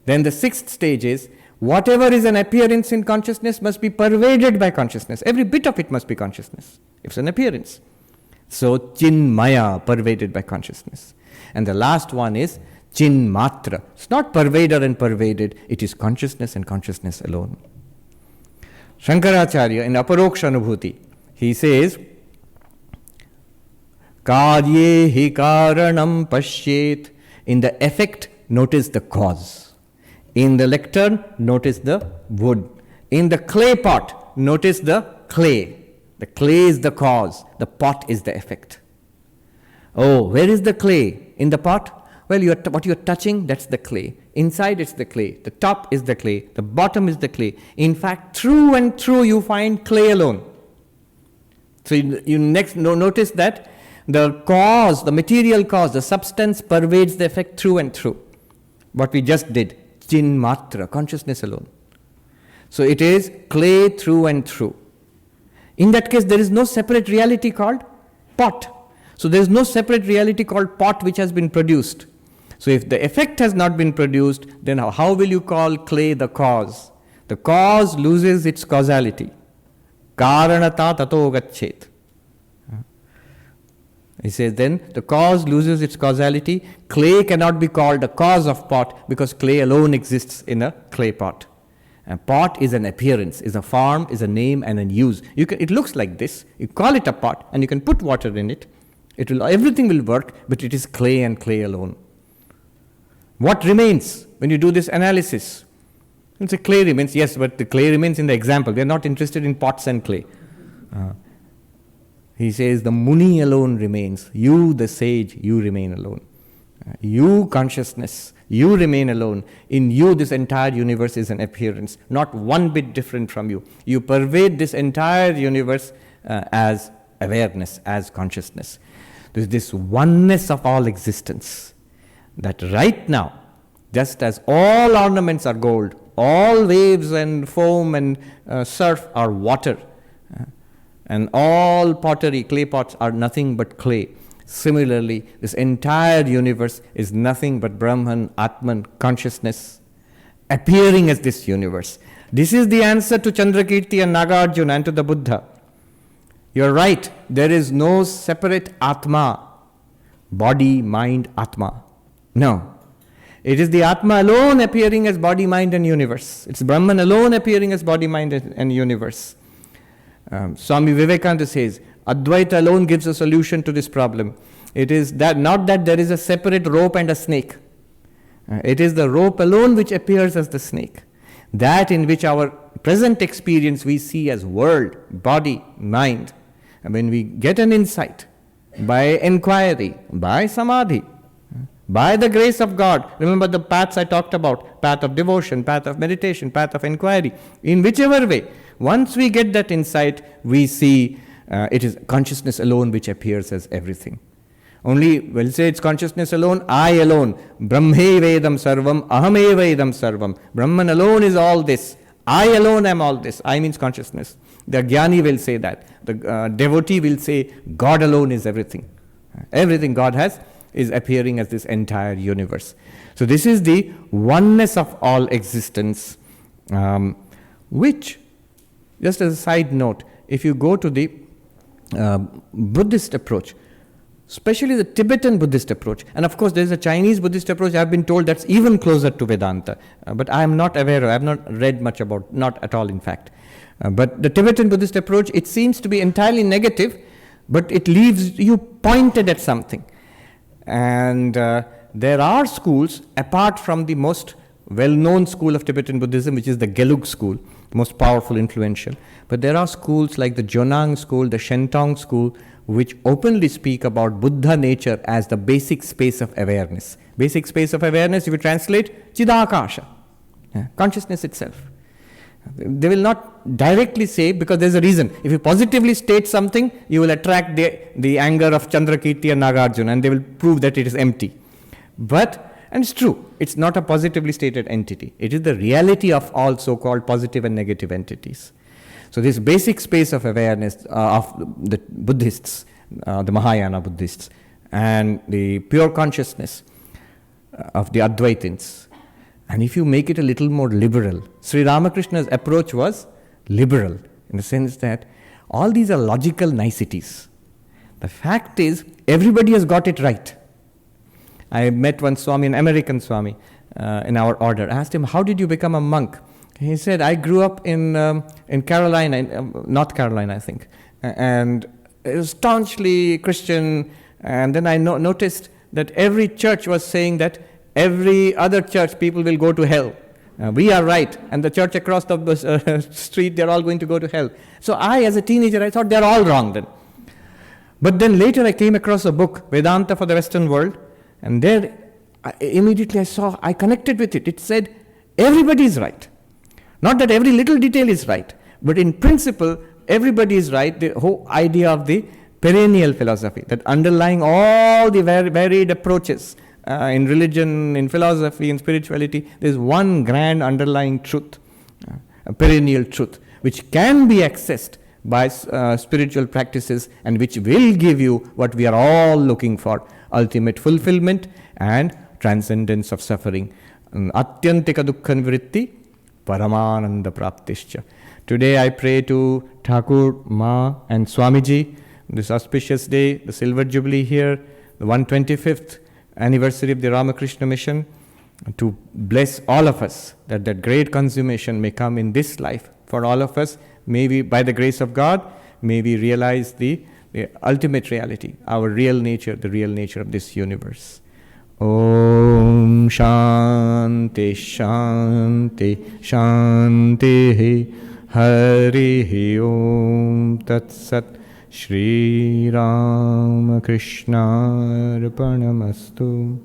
Then the sixth stage is, whatever is an appearance in consciousness must be pervaded by consciousness. Every bit of it must be consciousness. It's an appearance. So, Chinmaya, pervaded by consciousness. And the last one is Chinmatra. It's not pervader and pervaded, it is consciousness and consciousness alone. Shankaracharya, in Aparoksha Anubhuti, he says, Karye hi karanam pashyet. In the effect, notice the cause. In the lectern, notice the wood. In the clay pot, notice the clay. The clay is the cause, the pot is the effect. Oh, where is the clay? In the pot? Well, what you're touching, that's the clay. Inside it's the clay. The top is the clay. The bottom is the clay. In fact, through and through you find clay alone. So you next notice that the cause, the material cause, the substance pervades the effect through and through. What we just did, Chinmatra, consciousness alone. So it is clay through and through. In that case, there is no separate reality called pot. So there is no separate reality called pot which has been produced. So if the effect has not been produced, then how will you call clay the cause? The cause loses its causality. Karanata tato gachet. He says then the cause loses its causality. Clay cannot be called the cause of pot because clay alone exists in a clay pot. A pot is an appearance, is a form, is a name and a use. It looks like this. You call it a pot and you can put water in it. Everything will work, but it is clay and clay alone. What remains when you do this analysis? It's a clay remains. Yes, but the clay remains in the example. We are not interested in pots and clay. He says the Muni alone remains. You, the sage, you remain alone. You, consciousness, you remain alone. In you, this entire universe is an appearance, not one bit different from you. You pervade this entire universe as awareness, as consciousness. There's this oneness of all existence that right now, just as all ornaments are gold, all waves and foam and surf are water, and all pottery, clay pots are nothing but clay. Similarly, this entire universe is nothing but Brahman, Atman, consciousness, appearing as this universe. This is the answer to Chandrakirti and Nagarjuna and to the Buddha. You're right, there is no separate Atma, body, mind, Atma. No. It is the Atma alone appearing as body, mind and universe. It's Brahman alone appearing as body, mind and universe. Swami Vivekananda says, Advaita alone gives a solution to this problem. It is that not that there is a separate rope and a snake. It is the rope alone which appears as the snake. That in which our present experience we see as world, body, mind. And when we get an insight by inquiry, by samadhi, by the grace of God, remember the paths I talked about, path of devotion, path of meditation, path of inquiry, in whichever way, once we get that insight, we see it is consciousness alone which appears as everything. Only, we'll say it's consciousness alone, I alone. Brahme vedam sarvam, ahame vedam sarvam. Brahman alone is all this. I alone am all this. I means consciousness. The jnani will say that. The devotee will say God alone is everything. Everything God has is appearing as this entire universe. So this is the oneness of all existence, which, just as a side note, if you go to the Buddhist approach, especially the Tibetan Buddhist approach, and of course there is a Chinese Buddhist approach, I have been told that's even closer to Vedanta, but I am not aware of, I have not read much about, not at all in fact. But the Tibetan Buddhist approach, it seems to be entirely negative, but it leaves you pointed at something. And there are schools, apart from the most well-known school of Tibetan Buddhism, which is the Gelug school, most powerful, influential. But there are schools like the Jonang school, the Shentong school, which openly speak about Buddha nature as the basic space of awareness. Basic space of awareness, if you translate, Chidakasha, consciousness itself. They will not directly say, because there's a reason. If you positively state something, you will attract the anger of Chandrakirti and Nagarjuna, and they will prove that it is empty. And it's true, it's not a positively stated entity. It is the reality of all so-called positive and negative entities. So this basic space of awareness of the Buddhists, the Mahayana Buddhists, and the pure consciousness of the Advaitins. And if you make it a little more liberal, Sri Ramakrishna's approach was liberal in the sense that all these are logical niceties. The fact is, everybody has got it right. I met one Swami, an American Swami, in our order. I asked him, how did you become a monk? He said, I grew up in Carolina, North Carolina, I think, and it was staunchly Christian. And then I noticed that every church was saying that every other church people will go to hell. We are right, and the church across the street, they're all going to go to hell. So I, as a teenager, I thought they're all wrong then. But then later I came across a book, Vedanta for the Western World, and there immediately I connected with it. It said, everybody is right. Not that every little detail is right, but in principle, everybody is right. The whole idea of the perennial philosophy, that underlying all the varied approaches in religion, in philosophy, in spirituality, there's one grand underlying truth, a perennial truth, which can be accessed by spiritual practices and which will give you what we are all looking for, ultimate fulfillment and transcendence of suffering. Atyantika dukkha nivritti paramananda praptischa. Today I pray to Thakur, Ma and Swamiji, this auspicious day, the Silver Jubilee here, the 125th anniversary of the Ramakrishna mission, to bless all of us, that that great consummation may come in this life for all of us. May we, by the grace of God, may we realize the ultimate reality, our real nature, the real nature of this universe. Om Shanti Shanti Shanti Hari Om Tat Sat Shri Ramakrishna Arpanamastu.